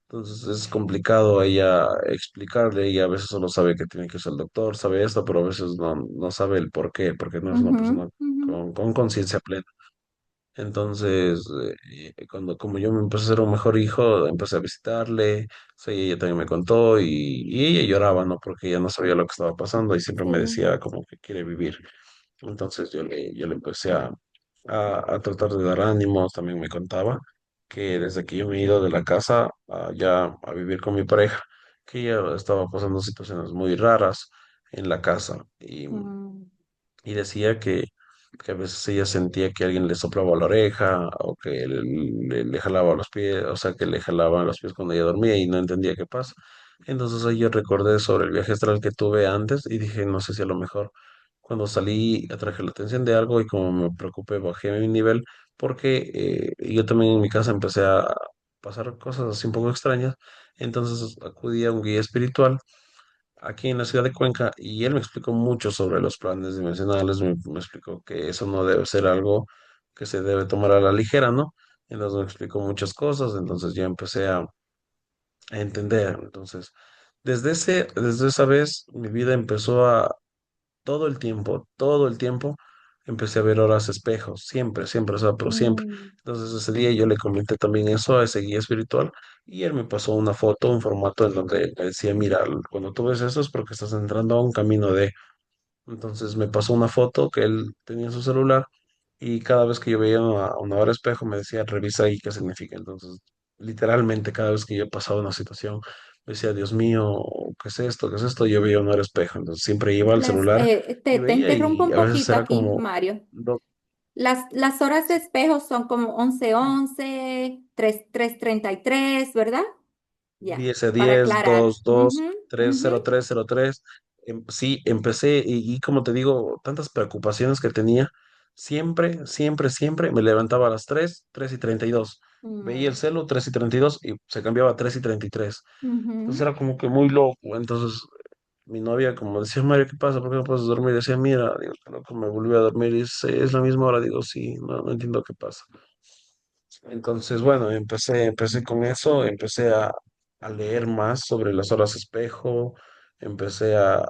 entonces es complicado a ella explicarle, ella a veces solo sabe que tiene que ir al doctor, sabe esto, pero a veces no sabe el por qué, porque no es una Ujú. persona Ujú. con conciencia plena. Entonces, como yo me empecé a ser un mejor hijo, empecé a visitarle, sí, ella también me contó y ella lloraba, ¿no? Porque ella no sabía lo que estaba pasando y siempre me Sí. decía como que quiere vivir. Entonces yo le empecé a tratar de dar ánimos, también me contaba que desde que yo me he ido de la casa ya a vivir con mi pareja, que ella estaba pasando situaciones muy raras en la casa y Mm. decía que que a veces ella sentía que alguien le soplaba la oreja o que le jalaba los pies, o sea, que le jalaban los pies cuando ella dormía y no entendía qué pasa. Entonces ahí yo recordé sobre el viaje astral que tuve antes y dije, no sé si a lo mejor cuando salí atraje la atención de algo y como me preocupé bajé mi nivel porque yo también en mi casa empecé a pasar cosas así un poco extrañas. Entonces acudí a un guía espiritual aquí en la ciudad de Cuenca y él me explicó mucho sobre los planes dimensionales, me explicó que eso no debe ser algo que se debe tomar a la ligera, ¿no? Entonces me explicó muchas cosas, entonces yo empecé a entender. Entonces, desde esa vez mi vida empezó a, todo el tiempo, empecé a ver horas espejos, siempre, siempre, o sea, pero siempre. Mm, Entonces ese día yo le comenté también eso a ese guía espiritual y él me pasó una foto, un formato en donde me decía, mira, cuando tú ves eso es porque estás entrando a un camino de... Entonces me pasó una foto que él tenía en su celular y cada vez que yo veía una hora espejo me decía, revisa ahí qué significa. Entonces, literalmente cada vez que yo pasaba una situación, me decía, Dios mío, ¿qué es esto? ¿Qué es esto? Yo veía una hora espejo. Entonces siempre iba al celular y te veía interrumpo y un a veces poquito era aquí, como, Mario. no, Las horas de espejo son como 11:11, 3:33, ¿verdad? Ya, 10 a para 10, aclarar. 2, 2, Ujú, 3, ujú, 0, 3, 0, 3. Sí, empecé y como te digo, tantas preocupaciones que tenía, siempre, siempre, siempre me levantaba a las 3, 3 y 32. Veía el mm, celu, 3 y 32 y se cambiaba a 3 y 33. Entonces ujú, era como que muy loco. Entonces mi novia como decía, Mario, ¿qué pasa? ¿Por qué no puedes dormir? Decía, mira, digo, que loco, me volví a dormir y dice, es la misma hora. Digo, sí, no, no entiendo qué pasa. Entonces, bueno, empecé con eso, empecé a leer más sobre las horas espejo, empecé a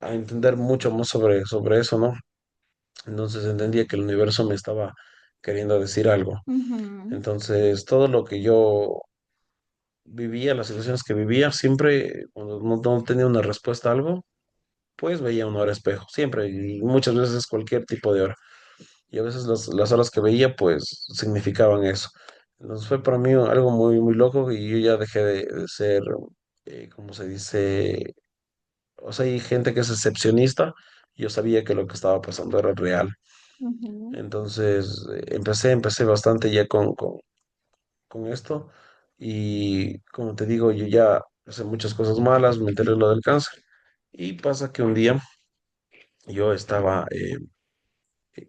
entender mucho más sobre eso, ¿no? Entonces entendía que el universo me estaba queriendo decir algo. ujú, Entonces, todo lo que yo vivía, las situaciones que vivía, siempre, cuando no tenía una respuesta a algo, pues veía una hora espejo, siempre, y muchas veces cualquier tipo de hora. Y a veces las horas que veía, pues, significaban eso. Entonces fue para mí algo muy, muy loco y yo ya dejé de ser, ¿cómo se dice? O sea, hay gente que es excepcionista. Yo sabía que lo que estaba pasando era real. ujú, Entonces empecé bastante ya con esto. Y como te digo, yo ya hice muchas cosas malas, me enteré de lo del cáncer. Y pasa que un día yo estaba,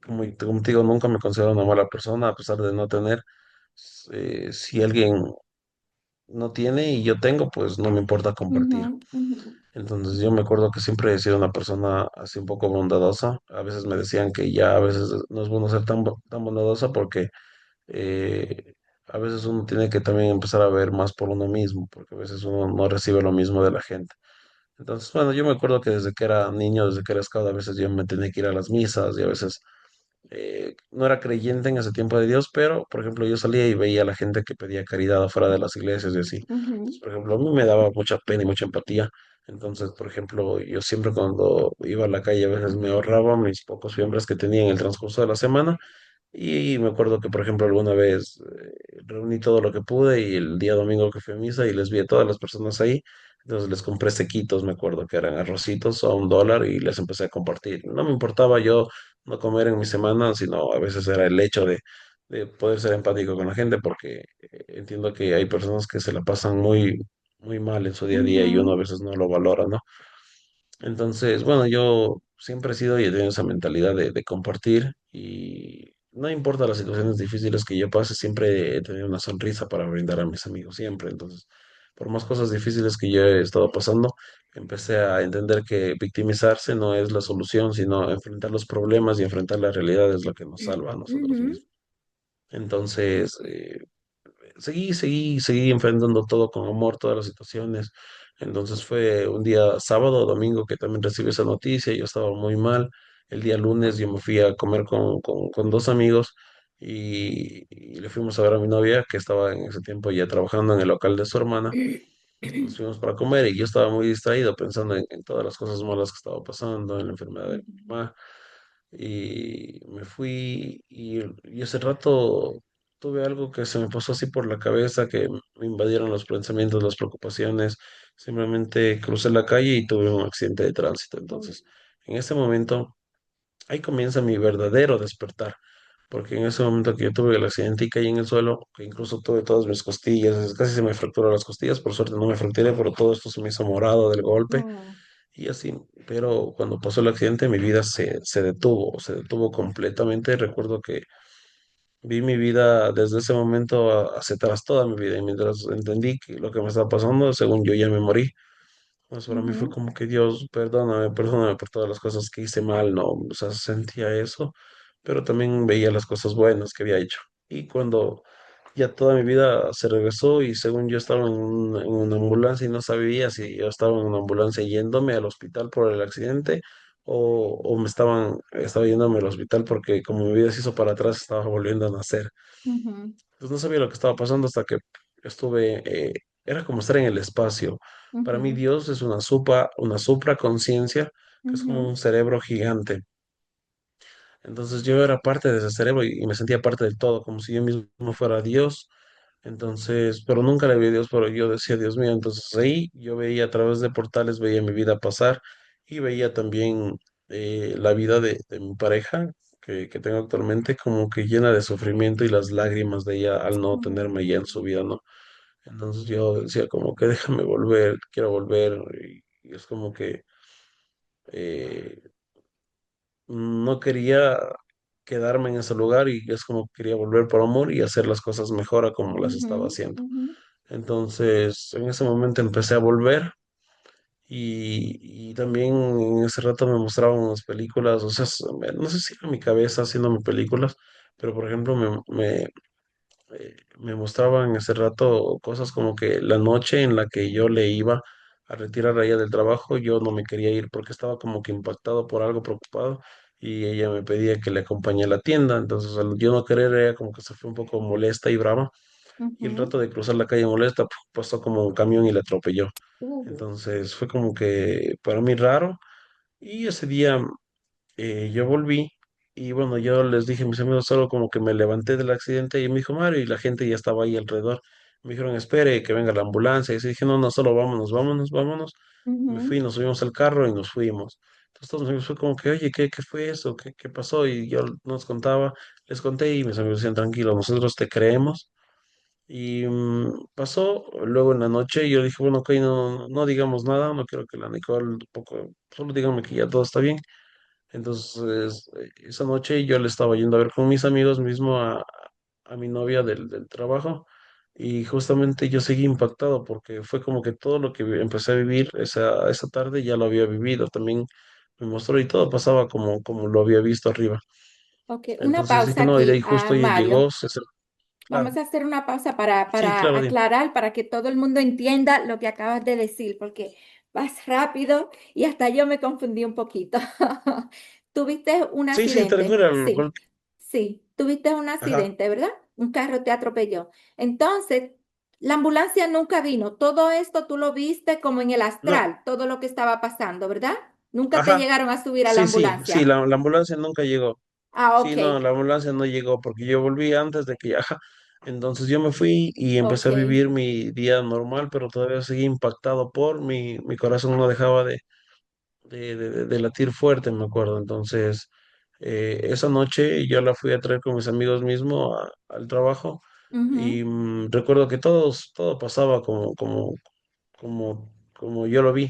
como te digo, nunca me considero una mala persona, a pesar de no tener. Si alguien no tiene y yo tengo, pues no me importa compartir. ujú, ujú, Entonces yo me acuerdo que siempre he sido una persona así un poco bondadosa. A veces me decían que ya a veces no es bueno ser tan bondadosa porque eh, a veces uno tiene que también empezar a ver más por uno mismo, porque a veces uno no recibe lo mismo de la gente. Entonces, bueno, yo me acuerdo que desde que era niño, desde que era scout, a veces yo me tenía que ir a las misas y a veces no era creyente en ese tiempo de Dios, pero, por ejemplo, yo salía y veía a la gente que pedía caridad afuera de las iglesias y así. Entonces, ujú, por ejemplo, a mí me daba mucha pena y mucha empatía. Entonces, por ejemplo, yo siempre cuando iba a la calle a veces me ahorraba mis pocos fiambres que tenía en el transcurso de la semana y me acuerdo que, por ejemplo, alguna vez reuní todo lo que pude y el día domingo que fui a misa y les vi a todas las personas ahí, entonces les compré sequitos, me acuerdo que eran arrocitos a $1 y les empecé a compartir. No me importaba yo no comer en mi semana, sino a veces era el hecho de poder ser empático con la gente, porque entiendo que hay personas que se la pasan muy, muy mal en su día a día y uno a ujú, veces no lo valora, ¿no? Entonces, bueno, yo siempre he sido y he tenido esa mentalidad de compartir y no importa las situaciones difíciles que yo pase, siempre he tenido una sonrisa para brindar a mis amigos, siempre. Entonces, por más cosas difíciles que yo he estado pasando, empecé a entender que victimizarse no es la solución, sino enfrentar los problemas y enfrentar la realidad es lo que nos salva a nosotros ujú, mismos. Entonces, seguí enfrentando todo con amor, todas las situaciones. Entonces fue un día sábado o domingo que también recibí esa noticia, yo estaba muy mal. El día lunes yo me fui a comer con dos amigos y le fuimos a ver a mi novia que estaba en ese tiempo ya trabajando en el local de su hermana. Nos fuimos para comer y yo estaba muy distraído pensando en todas las cosas malas que estaba pasando, en la enfermedad de mi ujú, mamá y me fui y ese rato tuve algo que se me pasó así por la cabeza, que me invadieron los pensamientos, las preocupaciones. Simplemente crucé la calle y tuve un accidente de tránsito. ujú, Entonces, en ese momento ahí comienza mi verdadero despertar, porque en ese momento que yo tuve el accidente y caí en el suelo, que incluso tuve todas mis costillas, casi se me fracturó las costillas, por suerte no me fracturé, pero todo esto se me hizo morado del golpe Oh, y así. Pero cuando pasó el accidente mi vida se detuvo completamente. Recuerdo que vi mi vida desde ese momento hacia atrás, toda mi vida, y mientras entendí que lo que me estaba pasando, según yo ya me morí. Pues para mí fue ujú, como que Dios, perdóname, perdóname por todas las cosas que hice mal, ¿no? O sea, sentía eso, pero también veía las cosas buenas que había hecho. Y cuando ya toda mi vida se regresó y según yo estaba en una ambulancia y no sabía si yo estaba en una ambulancia yéndome al hospital por el accidente o estaba yéndome al hospital porque como mi vida se hizo para atrás, estaba volviendo a nacer. ujú, Pues no sabía lo que estaba pasando hasta que era como estar en el espacio. Para mí ujú, Dios es una supraconciencia, que es como ujú, un cerebro gigante. Entonces yo era parte de ese cerebro y me sentía parte del todo, como si yo mismo fuera Dios. Entonces, pero nunca le vi a Dios, pero yo decía, Dios mío, entonces ahí yo veía a través de portales, veía mi vida pasar y veía también la vida de mi pareja que tengo actualmente como que llena de sufrimiento y las lágrimas de ella al no tenerme ya en su vida, ¿no? Entonces yo decía como que déjame volver, quiero volver y es como que eh, no quería quedarme en ese lugar y es como que quería volver por amor y hacer las cosas mejor a como las estaba ujú, haciendo. ujú, Entonces, en ese momento empecé a volver y también en ese rato me mostraban unas películas, o sea, no sé si era mi cabeza haciéndome películas, pero por ejemplo me mostraban en ese rato cosas como que la noche en la que yo le iba a retirar a ella del trabajo, yo no me quería ir porque estaba como que impactado por algo, preocupado, y ella me pedía que le acompañe a la tienda, entonces al yo no querer, ella como que se fue un poco molesta y brava y el ujú. rato de cruzar la calle molesta, pasó como un camión y la atropelló. Uh, Entonces fue como que para mí raro. Y ese día yo volví y bueno, yo les dije a mis amigos solo como que me levanté del accidente y me dijo Mario y la gente ya estaba ahí alrededor. Me dijeron, espere, que venga la ambulancia. Y así dije, no, no, solo vámonos, vámonos, vámonos. Me ujú, fui, nos subimos al carro y nos fuimos. Entonces todos mis amigos fue como que, oye, ¿qué fue eso? ¿Qué pasó? Y yo nos contaba, les conté y mis amigos decían, tranquilo, nosotros te creemos. Y pasó, luego en la noche yo dije, bueno, ok, no digamos nada, no quiero que la Nicole, un poco, solo díganme que ya todo está bien. Entonces, esa noche yo le estaba yendo a ver con mis amigos mismo a mi novia del trabajo y justamente yo seguí impactado porque fue como que todo lo que empecé a vivir esa tarde ya lo había vivido, también me mostró y todo pasaba como lo había visto arriba. ok, una Entonces dije, pausa no, y de aquí, ahí justo ella llegó, Mario. claro, Vamos a hacer una pausa sí, para claro, dime. aclarar, para que todo el mundo entienda lo que acabas de decir, porque vas rápido y hasta yo me confundí un poquito. ¿Tuviste un Sí, sí, accidente? tranquila, Sí, sí, tuviste un ajá. accidente, ¿verdad? Un carro te atropelló. Entonces, la ambulancia nunca vino. Todo esto tú lo viste como en el No, astral, todo lo que estaba pasando, ¿verdad? Nunca te ajá. llegaron a subir a la Sí, ambulancia. la ambulancia nunca llegó. Ah, ok, Sí, no, la ambulancia no llegó porque yo volví antes de que ya. Ajá. Entonces yo me fui y empecé ok. a vivir mi día normal, pero todavía seguí impactado por mi corazón no dejaba de latir fuerte, me acuerdo. Entonces, esa noche yo la fui a traer con mis amigos mismo al trabajo Ujú, y recuerdo que todo pasaba como yo lo vi.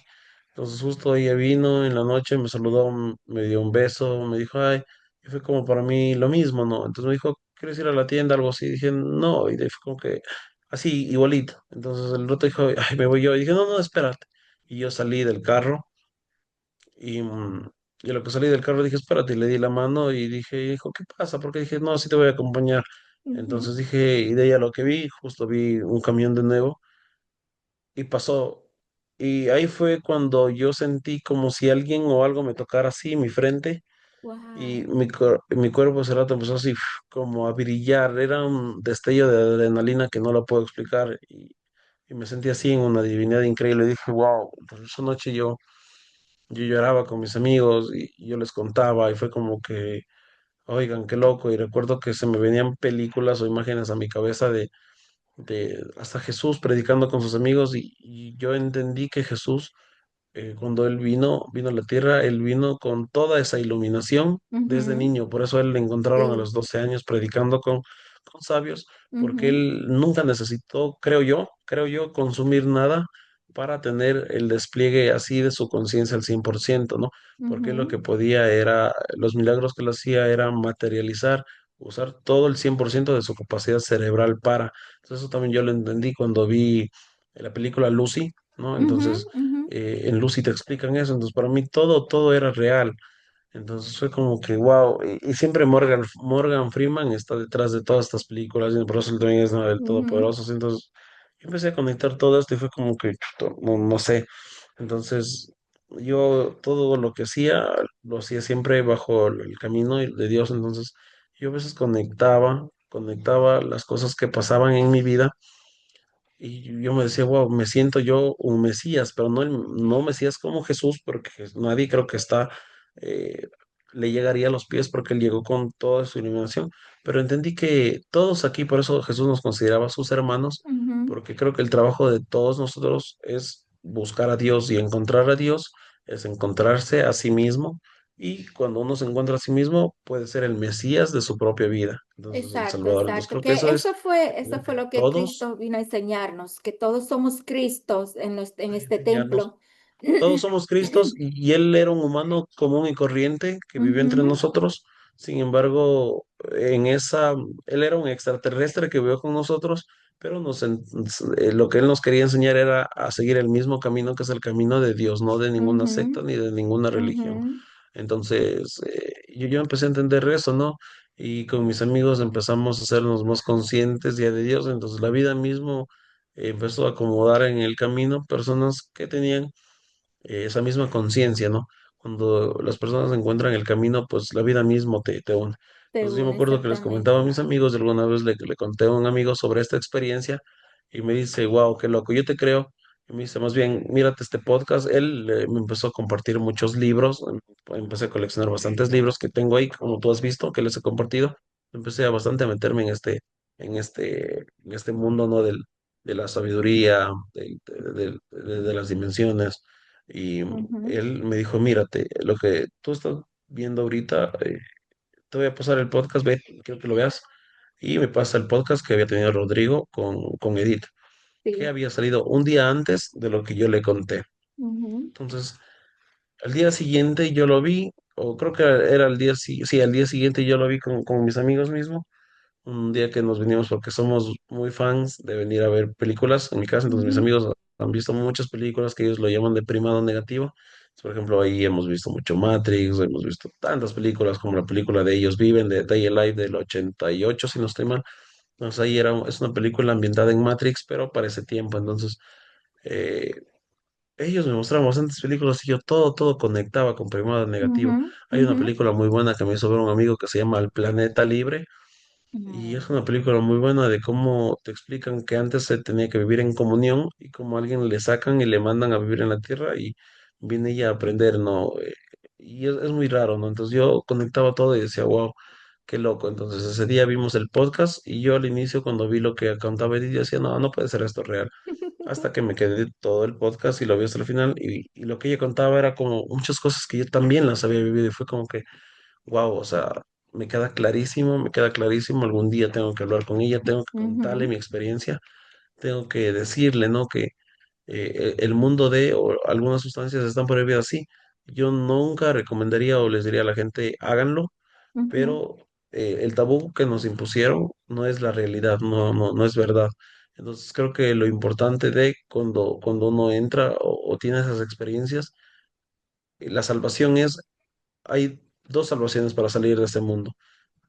Entonces justo ella vino en la noche, me saludó, me dio un beso, me dijo, ay, y fue como para mí lo mismo, ¿no? Entonces me dijo, ¿quieres ir a la tienda? Algo así. Dije, no, y de ahí fue como que así, igualito. Entonces el rato dijo, ay, me voy yo. Y dije, no, no, espérate. Y yo salí del carro y, y a lo que salí del carro dije, espérate, y le di la mano y dije, dijo, ¿qué pasa? Porque dije, no, sí te voy a acompañar. ujú, Entonces dije, y de ahí a lo que vi, justo vi un camión de nuevo y pasó. Y ahí fue cuando yo sentí como si alguien o algo me tocara así mi frente y wow. mi cuerpo ese rato empezó así como a brillar. Era un destello de adrenalina que no lo puedo explicar y me sentí así en una divinidad increíble. Dije, wow, pues esa noche yo lloraba con mis amigos y yo les contaba y fue como que, oigan, qué loco. Y recuerdo que se me venían películas o imágenes a mi cabeza de hasta Jesús predicando con sus amigos y yo entendí que Jesús cuando él vino a la tierra, él vino con toda esa iluminación desde Ujú, niño. Por eso a él le encontraron a sí. los 12 años predicando con sabios, porque Ujú, él nunca necesitó, creo yo, consumir nada para tener el despliegue así de su conciencia al 100%, ¿no? Porque él lo ujú, que podía era, los milagros que él hacía era materializar, usar todo el 100% de su capacidad cerebral para. Entonces eso también yo lo entendí cuando vi la película Lucy, ¿no? ujú, Entonces ujú, en Lucy te explican eso, entonces para mí todo era real. Entonces fue como que wow, y siempre Morgan Freeman está detrás de todas estas películas, y por eso él también es, ¿no?, el ujú, todopoderoso. Entonces yo empecé a conectar todo esto y fue como que, no, no sé. Entonces yo todo lo que hacía, lo hacía siempre bajo el camino de Dios. Entonces yo a veces conectaba las cosas que pasaban en mi vida y yo me decía, wow, me siento yo un Mesías, pero no Mesías como Jesús, porque nadie creo que eh, le llegaría a los pies porque él llegó con toda su iluminación. Pero entendí que todos aquí, por eso Jesús nos consideraba sus hermanos, ujú. porque creo que el trabajo de todos nosotros es buscar a Dios, y encontrar a Dios es encontrarse a sí mismo. Y cuando uno se encuentra a sí mismo, puede ser el Mesías de su propia vida, entonces el Exacto, Salvador. Entonces exacto. creo que Que eso es eso como fue que lo que todos Cristo vino a enseñarnos, que todos somos Cristos en este enseñarnos. templo. Todos somos Cristos, y Él era un humano común y corriente que vivió entre Ujú, nosotros. Sin embargo, Él era un extraterrestre que vivió con nosotros, pero lo que Él nos quería enseñar era a seguir el mismo camino, que es el camino de Dios, no de ninguna secta ujú, ni de ninguna religión. ujú, Entonces, yo empecé a entender eso, ¿no? Y con mis amigos empezamos a hacernos más conscientes ya de Dios. Entonces, la vida mismo empezó a acomodar en el camino personas que tenían esa misma conciencia, ¿no? Cuando las personas encuentran el camino, pues la vida mismo te une. te Entonces yo me une acuerdo que les comentaba a exactamente. mis amigos, de alguna vez le conté a un amigo sobre esta experiencia y me dice, wow, qué loco, yo te creo. Y me dice, más bien, mírate este podcast. Él me empezó a compartir muchos libros, empecé a coleccionar bastantes libros que tengo ahí, como tú has visto, que les he compartido. Empecé a bastante a meterme en este mundo, ¿no? De la sabiduría, de las dimensiones. Y Ujú, él me dijo, mírate, lo que tú estás viendo ahorita, te voy a pasar el podcast, ve, quiero que lo veas. Y me pasa el podcast que había tenido Rodrigo con Edith, que sí. había salido un día antes de lo que yo le conté. Ujú, Entonces, al día siguiente yo lo vi, o creo que era sí, al día siguiente yo lo vi con mis amigos mismos, un día que nos vinimos porque somos muy fans de venir a ver películas en mi casa. Entonces mis ujú, amigos han visto muchas películas que ellos lo llaman de primado negativo. Por ejemplo, ahí hemos visto mucho Matrix, hemos visto tantas películas como la película de Ellos Viven, de Day Alive del 88, si no estoy mal. Entonces ahí es una película ambientada en Matrix, pero para ese tiempo. Entonces eh, ellos me mostraron bastantes películas y yo todo conectaba con primado negativo. ujú, Hay una ujú. película muy buena que me hizo ver un amigo que se llama El Planeta Libre, y es Mm, una película muy buena de cómo te explican que antes se tenía que vivir en comunión, y cómo a alguien le sacan y le mandan a vivir en la tierra y viene ella a aprender, ¿no? Y es muy raro, ¿no? Entonces yo conectaba todo y decía, wow, qué loco. Entonces ese día vimos el podcast y yo al inicio cuando vi lo que contaba Edith, yo decía, no, no puede ser esto real. Hasta que me quedé todo el podcast y lo vi hasta el final, y lo que ella contaba era como muchas cosas que yo también las había vivido, y fue como que wow, o sea, me queda clarísimo, algún día tengo que hablar con ella, tengo que contarle ujú, mi experiencia, tengo que decirle, ¿no? Que el mundo o algunas sustancias están prohibidas, sí. Yo nunca recomendaría o les diría a la gente, háganlo, ujú, pero el tabú que nos impusieron no es la realidad, no es verdad. Entonces creo que lo importante de cuando uno entra o tiene esas experiencias, la salvación hay dos salvaciones para salir de este mundo.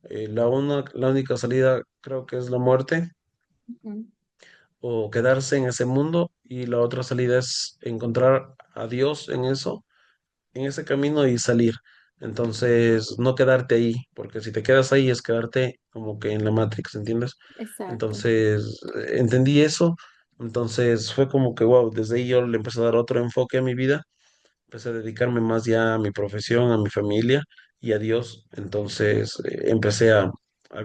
La única salida creo que es la muerte, ujú. o quedarse en ese mundo, y la otra salida es encontrar a Dios en ese camino y salir. Entonces, no quedarte ahí, porque si te quedas ahí es quedarte como que en la Matrix, ¿entiendes? Exacto. Entonces, entendí eso. Entonces fue como que, wow, desde ahí yo le empecé a dar otro enfoque a mi vida, empecé a dedicarme más ya a mi profesión, a mi familia y a Dios. Entonces empecé a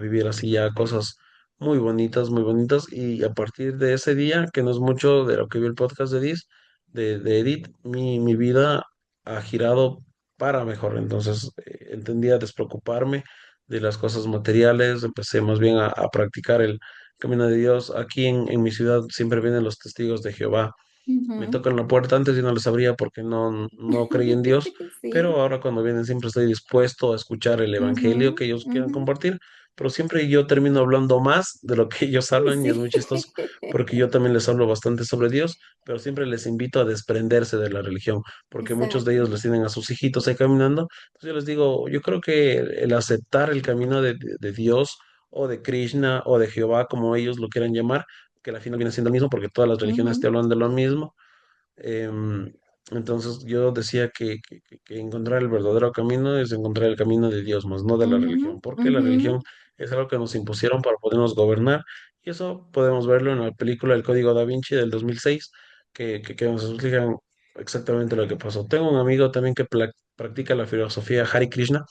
vivir así ya cosas muy bonitas, y a partir de ese día, que no es mucho de lo que vi el podcast de Diz, de Edith, mi vida ha girado para mejor. Entonces, entendí a despreocuparme de las cosas materiales, empecé más bien a practicar el camino de Dios. Aquí en mi ciudad siempre vienen los testigos de Jehová, me Ujú. tocan la puerta antes y no les abría porque no creí en Dios, pero Sí. ahora cuando vienen siempre estoy dispuesto a escuchar el Ujú, evangelio que ellos quieran ujú. compartir, pero siempre yo termino hablando más de lo que ellos hablan y es Sí. muy chistoso porque yo también les hablo bastante sobre Dios, pero siempre les invito a desprenderse de la religión porque muchos de Exacto. ellos les tienen a sus hijitos ahí caminando. Entonces yo les digo, yo creo que el aceptar el camino de Dios o de Krishna o de Jehová, como ellos lo quieran llamar, que al final viene siendo lo mismo porque todas las religiones te Ujú, hablan de lo mismo. Em, entonces yo decía que encontrar el verdadero camino es encontrar el camino de Dios, más no de la religión, ujú, porque la ujú. religión es algo que nos impusieron para podernos gobernar y eso podemos verlo en la película El Código Da Vinci del 2006, que nos explican exactamente lo que pasó. Tengo un amigo también que practica la filosofía Hare Krishna,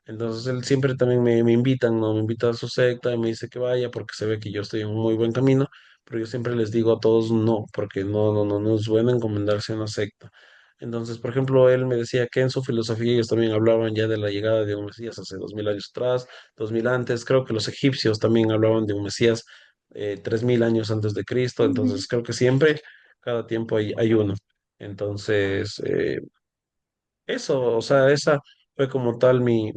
entonces él siempre también me invitan, ¿no? Me invita a su secta y me dice que vaya porque se ve que yo estoy en un muy buen camino, pero yo siempre les digo a todos no, porque no es bueno encomendarse a una secta. Entonces, por ejemplo, él me decía que en su filosofía ellos también hablaban ya de la llegada de un Mesías hace 2000 años atrás, 2000 antes, creo que los egipcios también hablaban de un Mesías 3000 años antes de Cristo, Ujú, entonces creo que siempre, cada tiempo hay uno. Entonces, eso, o sea, esa fue como tal mi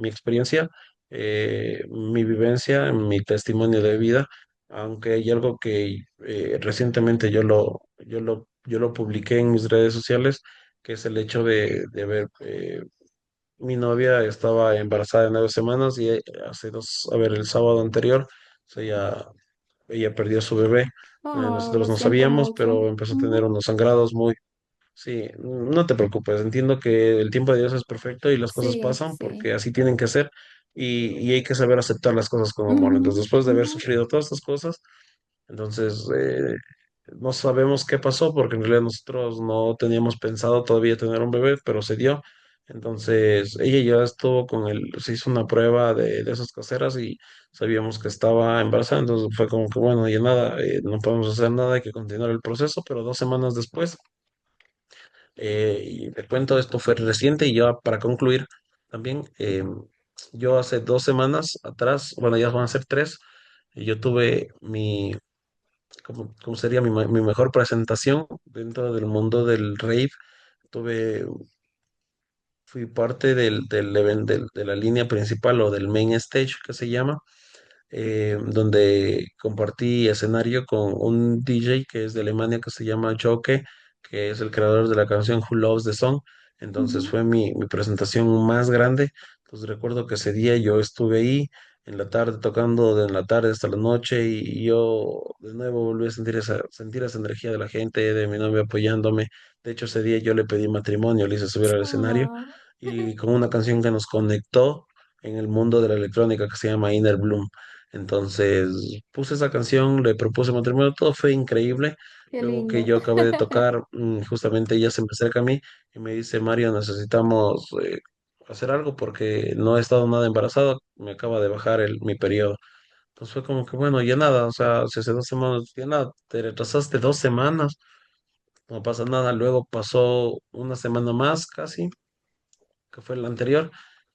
experiencia, mi vivencia, mi testimonio de vida, aunque hay algo que recientemente yo lo publiqué en mis redes sociales, que es el hecho de ver, mi novia estaba embarazada de 9 semanas y a ver, el sábado anterior, o sea, ella perdió a su bebé. oh, lo Nosotros no siento sabíamos, mucho. pero empezó a tener Ujú. unos sangrados muy. Sí, no te preocupes, entiendo que el tiempo de Dios es perfecto y las cosas Sí, pasan porque sí. así tienen que ser y hay que saber aceptar las cosas con amor. Ujú, Entonces, después de haber ujú, sufrido todas estas cosas, entonces no sabemos qué pasó porque en realidad nosotros no teníamos pensado todavía tener un bebé, pero se dio. Entonces, ella ya estuvo se hizo una prueba de esas caseras y sabíamos que estaba embarazada, entonces fue como que bueno, ya nada, no podemos hacer nada, hay que continuar el proceso, pero 2 semanas después y te cuento, esto fue reciente y ya para concluir también, yo hace 2 semanas atrás, bueno, ya van a ser tres, y yo tuve ¿cómo sería mi mejor presentación dentro del mundo del rave? Tuve, fui parte de la línea principal o del main stage que se llama, donde compartí escenario con un DJ que es de Alemania que se llama Joke, que es el creador de la canción Who Loves the Song. Entonces ujú. fue mi presentación más grande. Entonces recuerdo que ese día yo estuve ahí en la tarde tocando de en la tarde hasta la noche y yo de nuevo volví a sentir esa energía de la gente, de mi novio apoyándome. De hecho, ese día yo le pedí matrimonio, le hice subir al escenario Oh, y con una canción que nos conectó en el mundo de la electrónica que se llama Inner Bloom. Entonces puse esa canción, le propuse matrimonio, todo fue increíble. qué Luego que lindo. yo acabé de tocar, justamente ella se me acerca a mí y me dice, Mario, necesitamos hacer algo porque no he estado nada embarazado, me acaba de bajar mi periodo. Entonces fue como que, bueno, ya nada, o sea, si hace 2 semanas, ya nada, te retrasaste 2 semanas, no pasa nada. Luego pasó una semana más casi que fue el anterior,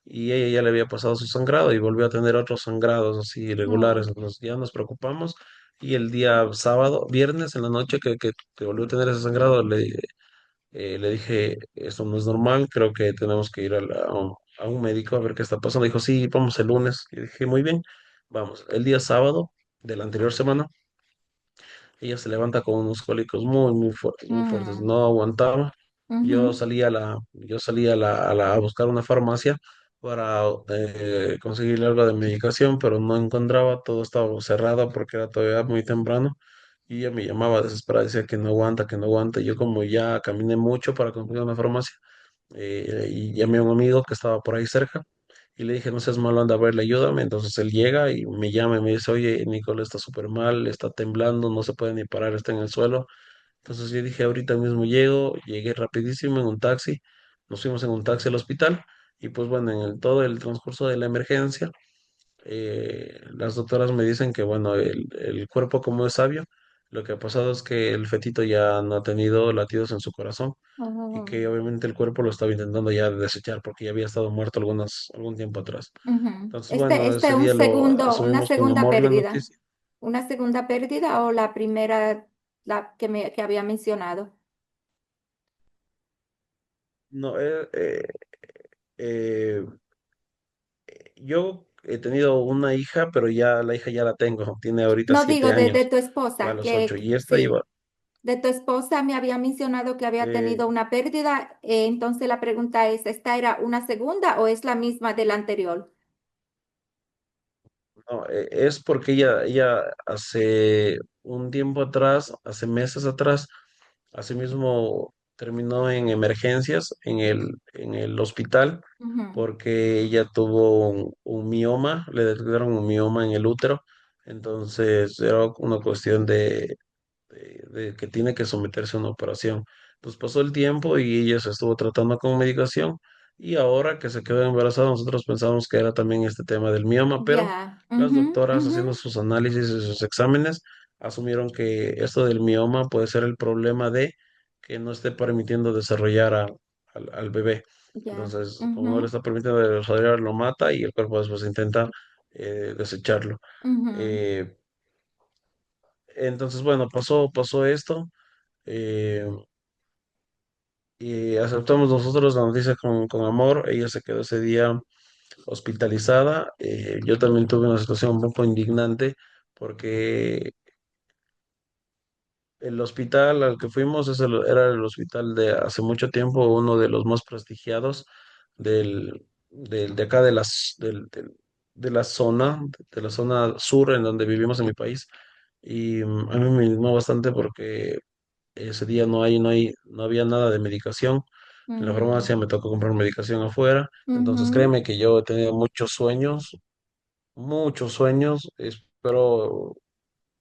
y ella ya le había pasado su sangrado y volvió a tener otros sangrados así irregulares. Oh, Entonces ya nos preocupamos y el día sábado, viernes en la noche que volvió a tener ese sangrado, le dije, esto no es normal, creo que tenemos que ir a un médico a ver qué está pasando. Dijo, sí, vamos el lunes. Y dije, muy bien, vamos. El día sábado de la anterior semana, ella se levanta con unos cólicos muy, muy fuertes, muy fuertes. mm, No aguantaba. Yo ujú. salí a buscar una farmacia para conseguirle algo de medicación, pero no encontraba, todo estaba cerrado porque era todavía muy temprano. Y ella me llamaba desesperada, decía que no aguanta, que no aguanta. Yo como ya caminé mucho para conseguir una farmacia, y llamé a un amigo que estaba por ahí cerca y le dije, no seas malo, anda a verle, ayúdame. Entonces él llega y me llama y me dice, oye, Nicole está súper mal, está temblando, no se puede ni parar, está en el suelo. Entonces yo dije, ahorita mismo llegué rapidísimo en un taxi, nos fuimos en un taxi al hospital y pues bueno, todo el transcurso de la emergencia, las doctoras me dicen que bueno, el cuerpo como es sabio, Lo que ha pasado es que el fetito ya no ha tenido latidos en su corazón y Oh, que obviamente el cuerpo lo estaba intentando ya desechar porque ya había estado muerto algún tiempo atrás. ujú. Entonces, bueno, ese Un día lo segundo, una asumimos con segunda amor la pérdida. noticia. ¿Una segunda pérdida o la primera, la que había mencionado? No, eh, yo he tenido una hija, pero ya la hija ya la tengo, tiene ahorita No siete digo de años, tu va a esposa, los ocho, y esta iba, sí, de tu esposa me había mencionado que había eh, tenido una pérdida. Entonces la pregunta es, ¿esta era una segunda o es la misma de la anterior? no, es porque ella hace un tiempo atrás, hace meses atrás, asimismo terminó en emergencias en el hospital Ujú. porque ella tuvo un mioma, le detectaron un mioma en el útero, entonces era una cuestión de que tiene que someterse a una operación. Pues pasó el tiempo y ella se estuvo tratando con medicación y ahora que se quedó embarazada nosotros pensamos que era también este tema del mioma, pero Ya. las Ujú, doctoras ujú. haciendo sus análisis y sus exámenes asumieron que esto del mioma puede ser el problema de que no esté permitiendo desarrollar al bebé. Ya. Entonces, como no le Ujú, está permitiendo desarrollar, lo mata y el cuerpo después intenta desecharlo. ujú. Eh, entonces, bueno, pasó esto. eh, y aceptamos nosotros la noticia con amor. Ella se quedó ese día hospitalizada. Yo también tuve una situación un poco indignante porque el hospital al que fuimos era el hospital de hace mucho tiempo, uno de los más prestigiados de acá de la zona, de la zona sur en donde vivimos en mi país. Y a mí me indignó bastante porque ese día no había nada de medicación. En la Mm, farmacia me tocó comprar medicación afuera. Entonces ujú, créeme que yo he tenido muchos sueños. Espero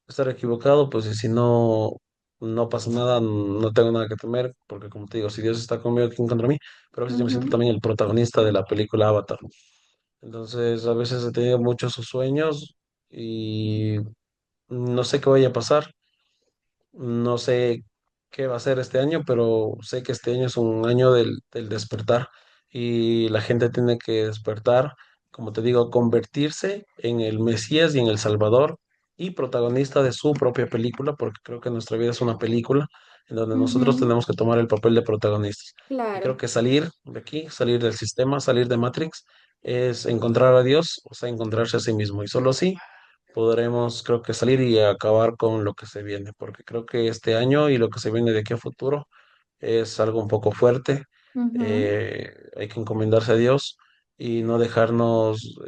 estar equivocado, pues y si no, no pasa nada, no tengo nada que temer, porque como te digo, si Dios está conmigo, ¿quién contra mí? Pero a veces yo me siento ujú, también el protagonista de la película Avatar. Entonces a veces he tenido muchos sueños y no sé qué vaya a pasar. No sé qué va a ser este año, pero sé que este año es un año del despertar y la gente tiene que despertar, como te digo, convertirse en el Mesías y en el Salvador y protagonista de su propia película, porque creo que nuestra vida es una película en donde nosotros ujú. tenemos que tomar el papel de protagonistas. Y creo Claro. que salir de aquí, salir del sistema, salir de Matrix, es encontrar a Dios, o sea, encontrarse a sí mismo. Y solo así podremos, creo que salir y acabar con lo que se viene, porque creo que este año y lo que se viene de aquí a futuro es algo un poco fuerte. Ujú, Hay que encomendarse a Dios y no dejarnos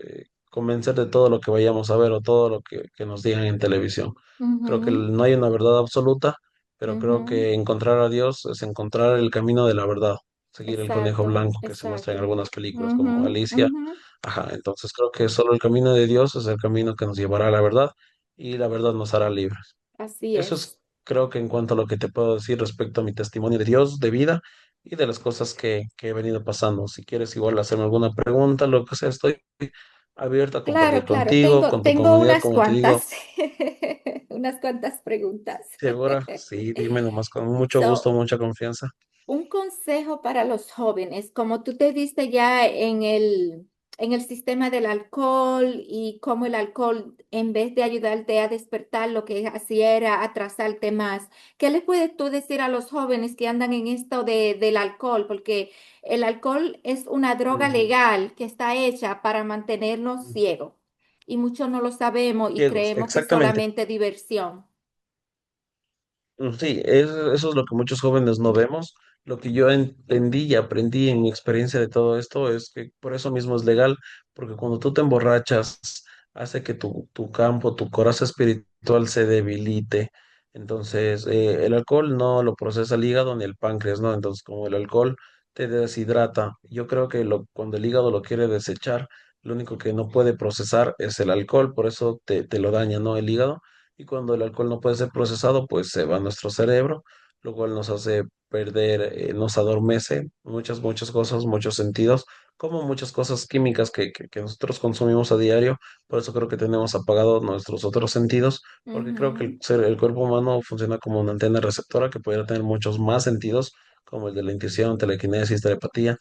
convencer de todo lo que vayamos a ver o todo lo que nos digan en televisión. Creo que ujú, no hay una verdad absoluta, pero creo ujú. que encontrar a Dios es encontrar el camino de la verdad, seguir el conejo Exacto, blanco que se muestra en exacto. algunas películas como Ujú, Alicia. ujú. Ajá, entonces creo que solo el camino de Dios es el camino que nos llevará a la verdad y la verdad nos hará libres. Así Eso es. es, creo que en cuanto a lo que te puedo decir respecto a mi testimonio de Dios, de vida y de las cosas que he venido pasando. Si quieres igual hacerme alguna pregunta, lo que sea, estoy abierta a Claro, compartir claro. contigo, con tu Tengo comunidad, unas como te digo. cuantas, unas cuantas preguntas. Segura, sí, dime nomás, con mucho gusto, So, mucha confianza. un consejo para los jóvenes, como tú te diste ya en el sistema del alcohol y cómo el alcohol, en vez de ayudarte a despertar, lo que hacía era atrasarte más. ¿Qué le puedes tú decir a los jóvenes que andan en esto del alcohol? Porque el alcohol es una droga Ujú. legal que está hecha para mantenernos ciegos y muchos no lo sabemos y Ciegos, creemos que es exactamente. solamente diversión. Sí, eso es lo que muchos jóvenes no vemos. Lo que yo entendí y aprendí en mi experiencia de todo esto es que por eso mismo es legal, porque cuando tú te emborrachas, hace que tu campo, tu coraza espiritual se debilite. Entonces, el alcohol no lo procesa el hígado ni el páncreas, ¿no? Entonces, como el alcohol te deshidrata, yo creo que cuando el hígado lo quiere desechar, lo único que no puede procesar es el alcohol, por eso te lo daña, ¿no? El hígado y cuando el alcohol no puede ser procesado, pues se va a nuestro cerebro, lo cual nos hace perder, nos adormece muchas cosas, muchos sentidos, como muchas cosas químicas que nosotros consumimos a diario. Por eso creo que tenemos apagados nuestros otros sentidos, porque creo que Ujú, el cuerpo humano funciona como una antena receptora que pudiera tener muchos más sentidos, como el de la intuición, telequinesis, telepatía,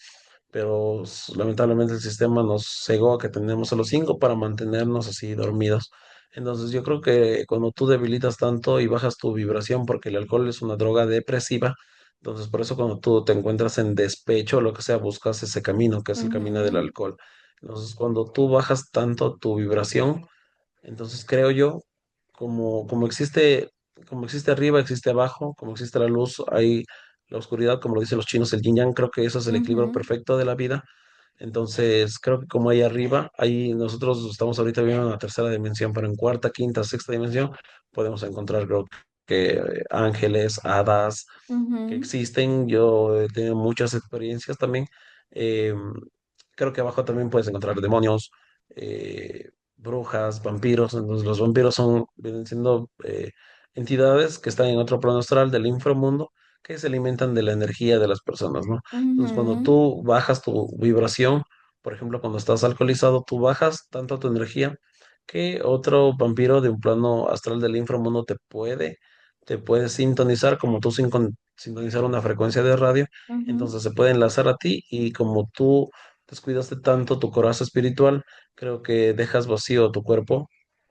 pero lamentablemente el sistema nos cegó a que tenemos solo cinco para mantenernos así dormidos. Entonces yo creo que cuando tú debilitas tanto y bajas tu vibración, porque el alcohol es una droga depresiva, entonces por eso cuando tú te encuentras en despecho o lo que sea, buscas ese camino, que es el camino del ujú, alcohol. Entonces cuando tú bajas tanto tu vibración, entonces creo yo, como existe arriba, existe abajo, como existe la luz, hay la oscuridad, como lo dicen los chinos, el yin yang, creo que eso es el equilibrio ujú, perfecto de la vida. Entonces, creo que como hay arriba, ahí nosotros estamos ahorita viviendo en la tercera dimensión, pero en cuarta, quinta, sexta dimensión podemos encontrar, creo que ángeles, hadas, que ujú, existen. Yo he tenido muchas experiencias también. Eh, Creo que abajo también puedes encontrar demonios, brujas, vampiros. Entonces, los vampiros vienen siendo entidades que están en otro plano astral del inframundo que se alimentan de la energía de las personas, ¿no? Entonces, cuando ujú, tú bajas tu vibración, por ejemplo, cuando estás alcoholizado, tú bajas tanto tu energía que otro vampiro de un plano astral del inframundo te puede sintonizar como tú sintonizar una frecuencia de radio, ujú, entonces se puede enlazar a ti y como tú descuidaste tanto tu corazón espiritual, creo que dejas vacío tu cuerpo,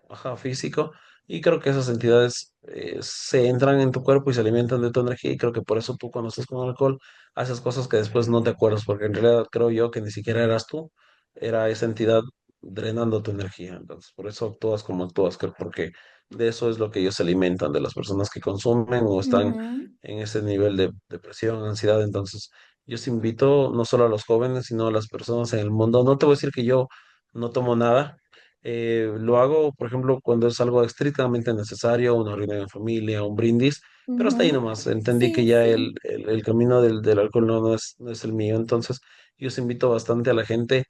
ajá, físico, y creo que esas entidades se entran en tu cuerpo y se alimentan de tu energía, y creo que por eso tú cuando estás con alcohol haces cosas que después no te acuerdas, porque en realidad creo yo que ni siquiera eras tú, era esa entidad drenando tu energía. Entonces, por eso actúas como actúas, creo, porque de eso es lo que ellos se alimentan, de las personas que consumen o están ujú. en ese nivel de depresión, ansiedad. Entonces, yo os invito no solo a los jóvenes, sino a las personas en el mundo. No te voy a decir que yo no tomo nada. Lo hago, por ejemplo, cuando es algo estrictamente necesario, una reunión en familia, un brindis, pero hasta ahí Ujú. nomás. Entendí que Sí, ya sí. el camino del alcohol no es el mío. Entonces, yo os invito bastante a la gente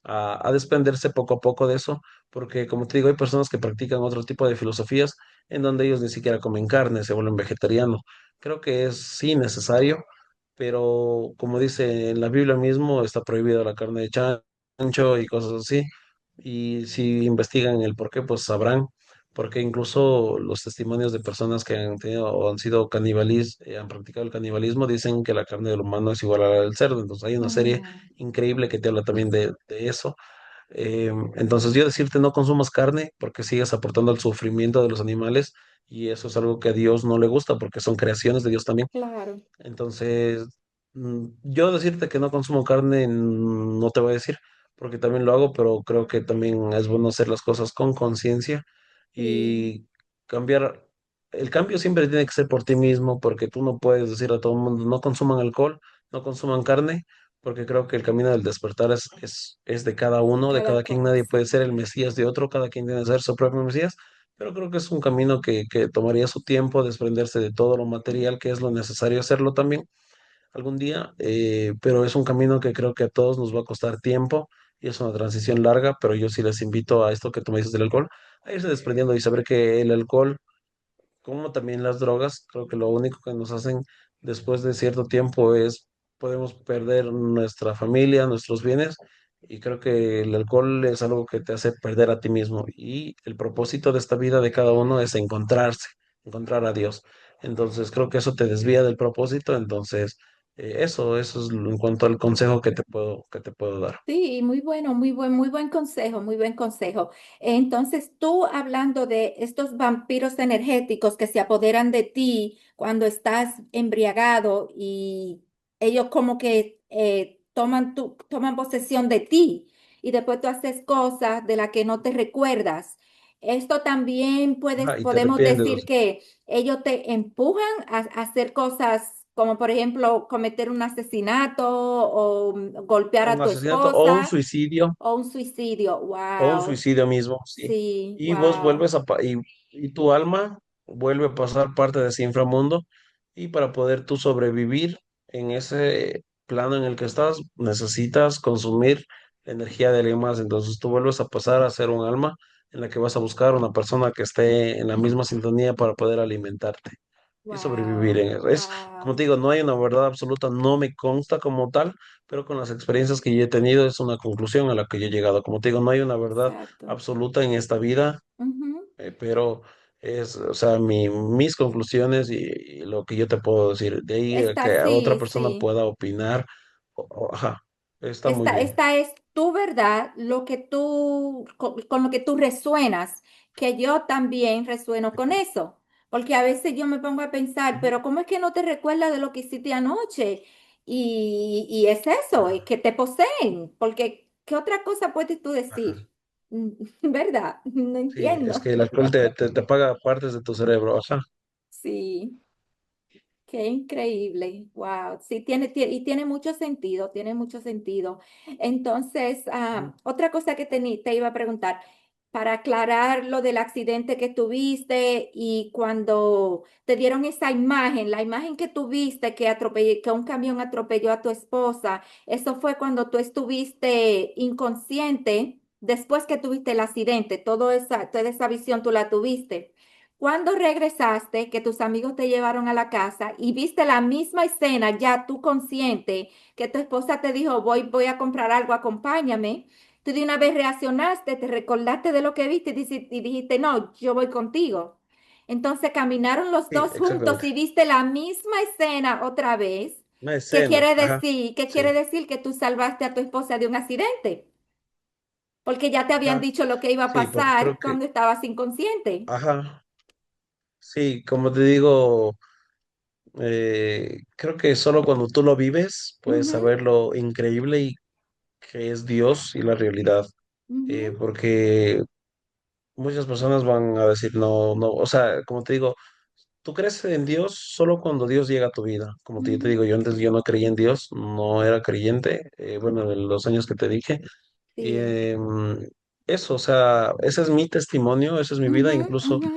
a desprenderse poco a poco de eso, porque como te digo, hay personas que practican otro tipo de filosofías en donde ellos ni siquiera comen carne, se vuelven vegetarianos. Creo que es sí necesario, pero como dice en la Biblia mismo, está prohibida la carne de chancho y cosas así. Y si investigan el por qué, pues sabrán, porque incluso los testimonios de personas que han tenido o han sido han practicado el canibalismo, dicen que la carne del humano es igual a la del cerdo. Entonces hay una serie Ujú. increíble que te habla también de eso. Entonces yo decirte no consumas carne porque sigues aportando al sufrimiento de los animales y eso es algo que a Dios no le gusta porque son creaciones de Dios también. Claro. Entonces, yo decirte que no consumo carne, no te voy a decir, porque también lo hago, pero creo que también es bueno hacer las cosas con conciencia Sí. y cambiar. El cambio siempre tiene que ser por ti mismo, porque tú no puedes decir a todo el mundo, no consuman alcohol, no consuman carne, porque creo que el camino del despertar es De de cada cada quien, cual, nadie puede sí. ser el Mesías de otro, cada quien tiene que ser su propio Mesías, pero creo que es un camino que tomaría su tiempo desprenderse de todo lo material, que es lo necesario hacerlo también algún día, pero es un camino que creo que a todos nos va a costar tiempo y es una transición larga, pero yo sí les invito a esto que tú me dices del alcohol, a irse desprendiendo y saber que el alcohol, como también las drogas, creo que lo único que nos hacen después de cierto tiempo es podemos perder nuestra familia, nuestros bienes. Y creo que el alcohol es algo que te hace perder a ti mismo. Y el propósito de esta vida de cada uno es encontrarse, encontrar a Dios. Entonces creo que eso te desvía del propósito. Entonces, eso es en cuanto al consejo que te puedo dar. Sí, muy bueno, muy buen consejo, muy buen consejo. Entonces, tú hablando de estos vampiros energéticos que se apoderan de ti cuando estás embriagado y ellos como que toman posesión de ti y después tú haces cosas de las que no te recuerdas. Esto también Ajá, y te podemos arrepientes. O decir sea, que ellos te empujan a hacer cosas como por ejemplo cometer un asesinato o golpear o a un tu asesinato o un esposa suicidio. o un suicidio. O un Wow. suicidio mismo, sí. Sí, Y vos wow. vuelves y tu alma vuelve a pasar parte de ese inframundo y para poder tú sobrevivir en ese plano en el que estás, necesitas consumir la energía de alguien más. Entonces tú vuelves a pasar a ser un alma en la que vas a buscar una persona que esté en la misma sintonía para poder alimentarte. y sobrevivir Wow, en eso. Es, como wow. te digo, no hay una verdad absoluta, no me consta como tal, pero con las experiencias que yo he tenido es una conclusión a la que yo he llegado. Como te digo, no hay una verdad Exacto. absoluta en esta vida, Ujú. pero es, o sea, mis conclusiones y lo que yo te puedo decir. De ahí a Está, que otra sí, persona sí. pueda opinar, ajá, está muy bien. Esta es tu verdad, lo que con lo que tú resuenas, que yo también resueno con eso. Porque a veces yo me pongo a pensar, Ujú. pero ¿cómo es que no te recuerdas de lo que hiciste anoche? Y es eso, es Ah, que te poseen. Porque, ¿qué otra cosa puedes tú ajá. decir? ¿Verdad? No Sí, es entiendo. que el alcohol te apaga partes de tu cerebro, ajá. Sí. Qué increíble, wow. Sí, y tiene mucho sentido, tiene mucho sentido. Entonces, Ujú. otra cosa que te iba a preguntar, para aclarar lo del accidente que tuviste y cuando te dieron esa imagen, la imagen que tuviste que un camión atropelló a tu esposa, eso fue cuando tú estuviste inconsciente, después que tuviste el accidente, toda esa visión tú la tuviste. Cuando regresaste, que tus amigos te llevaron a la casa y viste la misma escena, ya tú consciente, que tu esposa te dijo, voy a comprar algo, acompáñame, tú de una vez reaccionaste, te recordaste de lo que viste y dijiste, no, yo voy contigo. Entonces caminaron los Sí, dos juntos exactamente. y viste la misma escena otra vez. Una escena, ajá, ¿Qué sí, quiere decir que tú salvaste a tu esposa de un accidente? Porque ya te habían ajá, dicho lo que iba a sí, porque creo pasar que, cuando estabas inconsciente. ajá, sí, como te digo, creo que solo cuando tú lo vives puedes Ujú, saber lo increíble y que es Dios y la realidad. ujú, Porque muchas personas van a decir, no, no, o sea, como te digo, tú crees en Dios solo cuando Dios llega a tu vida. Como te ujú. digo, yo antes yo no creía en Dios, no era creyente, bueno, en los años que te dije. Y Sí. eso, o sea, ese es mi testimonio, esa es mi vida. Ujú, Incluso, ujú,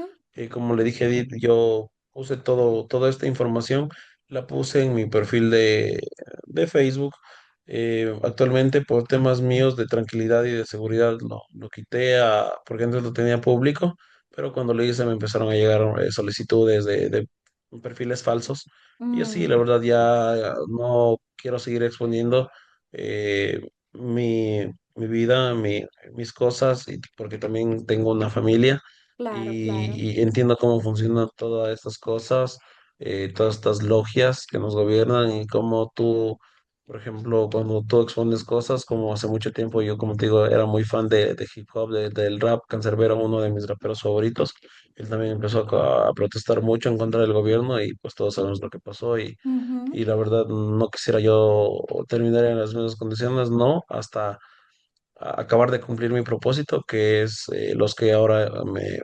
como le dije a Edith, yo puse toda esta información, la puse en mi perfil de Facebook. Actualmente, por temas míos de tranquilidad y de seguridad, lo quité porque antes lo tenía público, pero cuando lo hice me empezaron a llegar solicitudes de perfiles falsos. Y así, la mm, verdad, ya no quiero seguir exponiendo. eh, mi vida, mis cosas, y porque también tengo una familia claro, claro. y entiendo cómo funcionan todas estas cosas, todas estas logias que nos gobiernan y cómo tú, por ejemplo, cuando tú expones cosas, como hace mucho tiempo yo, como te digo, era muy fan de hip hop, del rap, Canserbero, uno de mis raperos favoritos, él también empezó a protestar mucho en contra del gobierno y pues todos sabemos lo que pasó Ujú, y la verdad no quisiera yo terminar en las mismas condiciones, no, hasta acabar de cumplir mi propósito, que es los que ahora me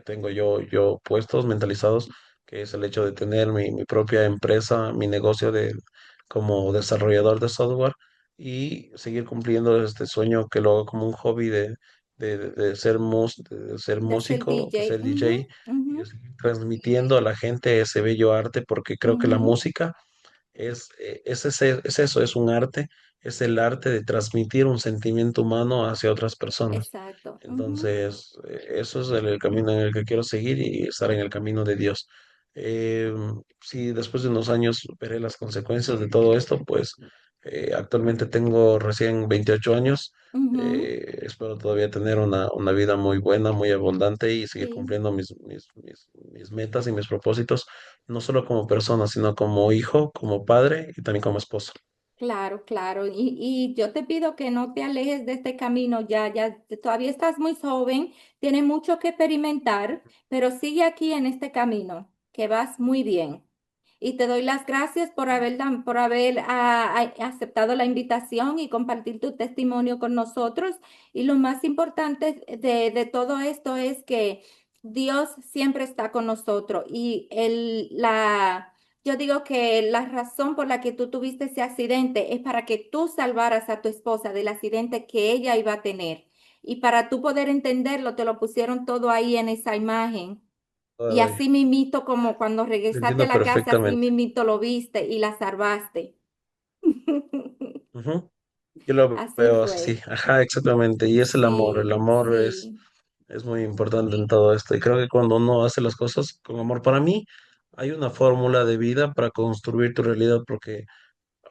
tengo yo puestos, mentalizados, que es el hecho de tener mi propia empresa, mi negocio como desarrollador de software y seguir cumpliendo este sueño que lo hago como un hobby de ser de ser músico, de DJ. ser Ujú, DJ y de ujú, seguir transmitiendo a la gente ese bello arte, porque creo que la ujú. música es eso, es un arte, es el arte de transmitir un sentimiento humano hacia otras personas. Exacto. Ujú, Entonces, eso es el camino en el que quiero seguir y estar en el camino de Dios. Eh, si después de unos años veré las consecuencias de todo esto, pues actualmente tengo recién 28 años. ujú, Espero todavía tener una vida muy buena, muy abundante y seguir sí. cumpliendo mis metas y mis propósitos no solo como persona, sino como hijo, como padre y también como esposo. Claro, claro. Y yo te pido que no te alejes de este camino. Todavía estás muy joven, tienes mucho que experimentar, pero sigue aquí en este camino, que vas muy bien. Y te doy las gracias por haber aceptado la invitación y compartir tu testimonio con nosotros. Y lo más importante de todo esto es que Dios siempre está con nosotros y yo digo que la razón por la que tú tuviste ese accidente es para que tú salvaras a tu esposa del accidente que ella iba a tener. Y para tú poder entenderlo, te lo pusieron todo ahí en esa imagen. Y Ay, así mismito como cuando lo regresaste a entiendo la casa, así perfectamente. mismito lo viste y la salvaste. Ujú. Yo lo Así veo así, fue. ajá, exactamente. Y es el Sí, amor sí. es muy importante en todo esto. Y creo que cuando uno hace las cosas con amor para mí, hay una fórmula de vida para construir tu realidad, porque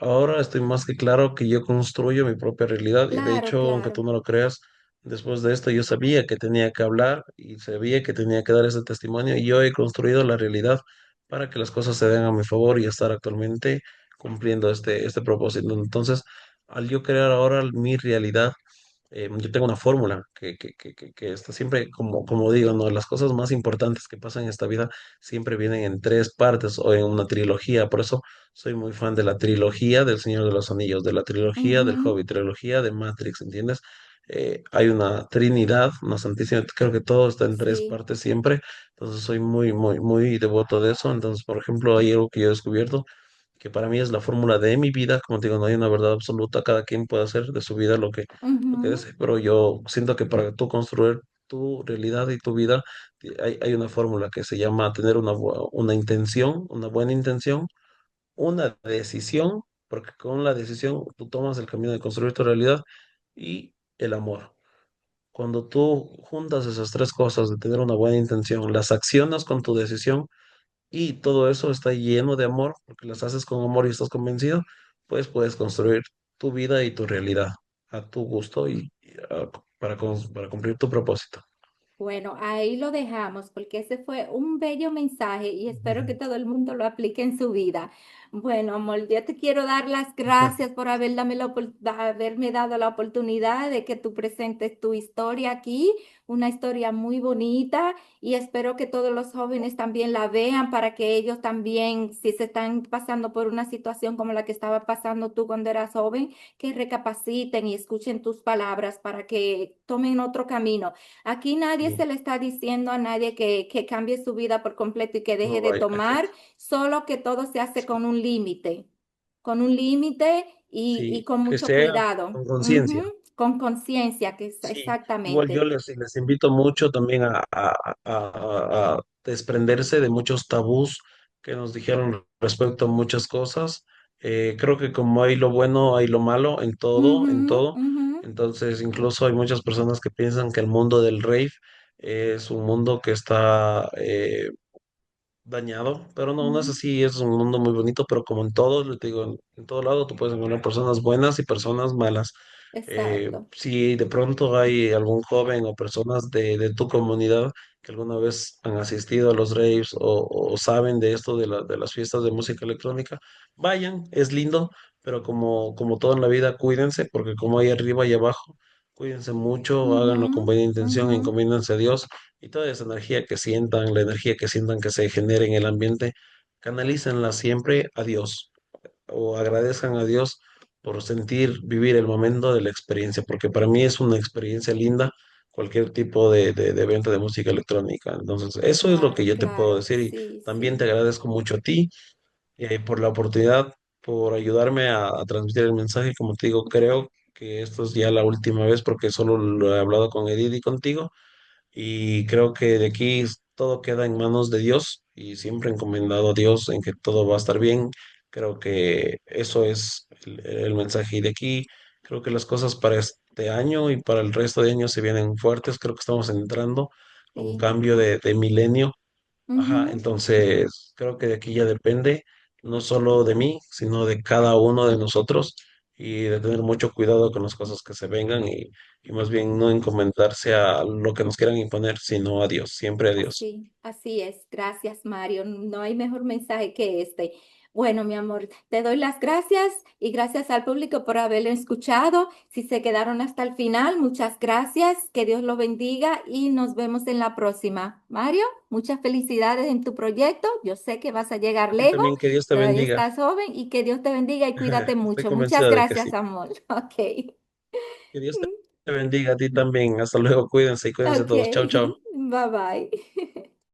ahora estoy más que claro que yo construyo mi propia realidad y de Claro, hecho, aunque claro. tú no lo creas, después de esto yo sabía que tenía que hablar y sabía que tenía que dar ese testimonio y yo he construido la realidad para que las cosas se den a mi favor y estar actualmente cumpliendo este propósito. Entonces, al yo crear ahora mi realidad, yo tengo una fórmula que está siempre, como digo, ¿no? Las cosas más importantes que pasan en esta vida siempre vienen en tres partes o en una trilogía. Por eso soy muy fan de la trilogía del Señor de los Anillos, de la trilogía del Ujú, Hobbit, trilogía de Matrix, ¿entiendes? Hay una Trinidad, una Santísima, creo que todo está en tres sí. partes siempre. Entonces soy muy, muy, muy devoto de eso. Entonces, por ejemplo, hay algo que yo he descubierto que para mí es la fórmula de mi vida. Como te digo, no hay una verdad absoluta, cada quien puede hacer de su vida lo que Ujú, desee, pero yo siento que para tú construir tu realidad y tu vida, hay una fórmula que se llama tener una intención, una buena intención, una decisión, porque con la decisión tú tomas el camino de construir tu realidad y el amor. Cuando tú juntas esas tres cosas de tener una buena intención, las accionas con tu decisión, y todo eso está lleno de amor, porque las haces con amor y estás convencido, pues puedes construir tu vida y tu realidad a tu gusto para cumplir tu propósito. bueno, ahí lo dejamos porque ese fue un bello mensaje y espero que todo el mundo lo aplique en su vida. Bueno, amor, yo te quiero dar las gracias por haberme dado la oportunidad de que tú presentes tu historia aquí, una historia muy bonita y espero que todos los jóvenes también la vean para que ellos también, si se están pasando por una situación como la que estaba pasando tú cuando eras joven, que recapaciten y escuchen tus palabras para que tomen otro camino. Aquí nadie Sí. se le está diciendo a nadie que cambie su vida por completo y que deje No, de aquí, tomar, solo que todo se hace sí, con un límite y sí, con que mucho sea cuidado. con Ujú, conciencia. con conciencia, que es Sí, igual yo exactamente. les invito mucho también a desprenderse de muchos tabús que nos dijeron respecto a muchas cosas. Creo que como hay lo bueno, hay lo malo en todo, Ujú, en todo. ujú, Entonces, incluso hay muchas personas que piensan que el mundo del rave es un mundo que está dañado, pero no, no es ujú. así, es un mundo muy bonito, pero como en todo, le digo, en todo lado tú puedes encontrar personas buenas y personas malas. Exacto. Si de pronto hay algún joven o personas de tu comunidad que alguna vez han asistido a los raves o saben de esto de las fiestas de música electrónica, vayan, es lindo, pero como todo en la vida, cuídense, porque como hay arriba y abajo, cuídense mucho, Ujú, háganlo con buena intención, ujú. encomiéndense a Dios y toda esa energía que sientan, la energía que sientan que se genere en el ambiente, canalícenla siempre a Dios o agradezcan a Dios por sentir, vivir el momento de la experiencia, porque para mí es una experiencia linda cualquier tipo de evento de música electrónica. Entonces, eso es lo que Claro, yo te puedo claro. decir y Sí, también te sí. agradezco mucho a ti por la oportunidad, por ayudarme a transmitir el mensaje. Como te digo, creo que esto es ya la última vez porque solo lo he hablado con Edith y contigo y creo que de aquí todo queda en manos de Dios y siempre encomendado a Dios en que todo va a estar bien. Creo que eso es el mensaje. Y de aquí creo que las cosas para este año y para el resto de años se vienen fuertes. Creo que estamos entrando a un Sí. cambio de milenio. Ajá, Ujú, entonces creo que de aquí ya depende no solo de mí, sino de cada uno de nosotros y de tener mucho cuidado con las cosas que se vengan y más bien no encomendarse a lo que nos quieran imponer, sino a Dios, siempre a Dios. así es. Gracias, Mario. No hay mejor mensaje que este. Bueno, mi amor, te doy las gracias y gracias al público por haberlo escuchado. Si se quedaron hasta el final, muchas gracias. Que Dios lo bendiga y nos vemos en la próxima. Mario, muchas felicidades en tu proyecto. Yo sé que vas a llegar A ti lejos. también, que Dios te Todavía bendiga. estás joven y que Dios te bendiga y cuídate Estoy mucho. Muchas convencido de que sí. gracias, amor. Ok. Que Dios te bendiga a ti también. Hasta luego, cuídense y cuídense Ok. todos. Chao, chao. Bye bye.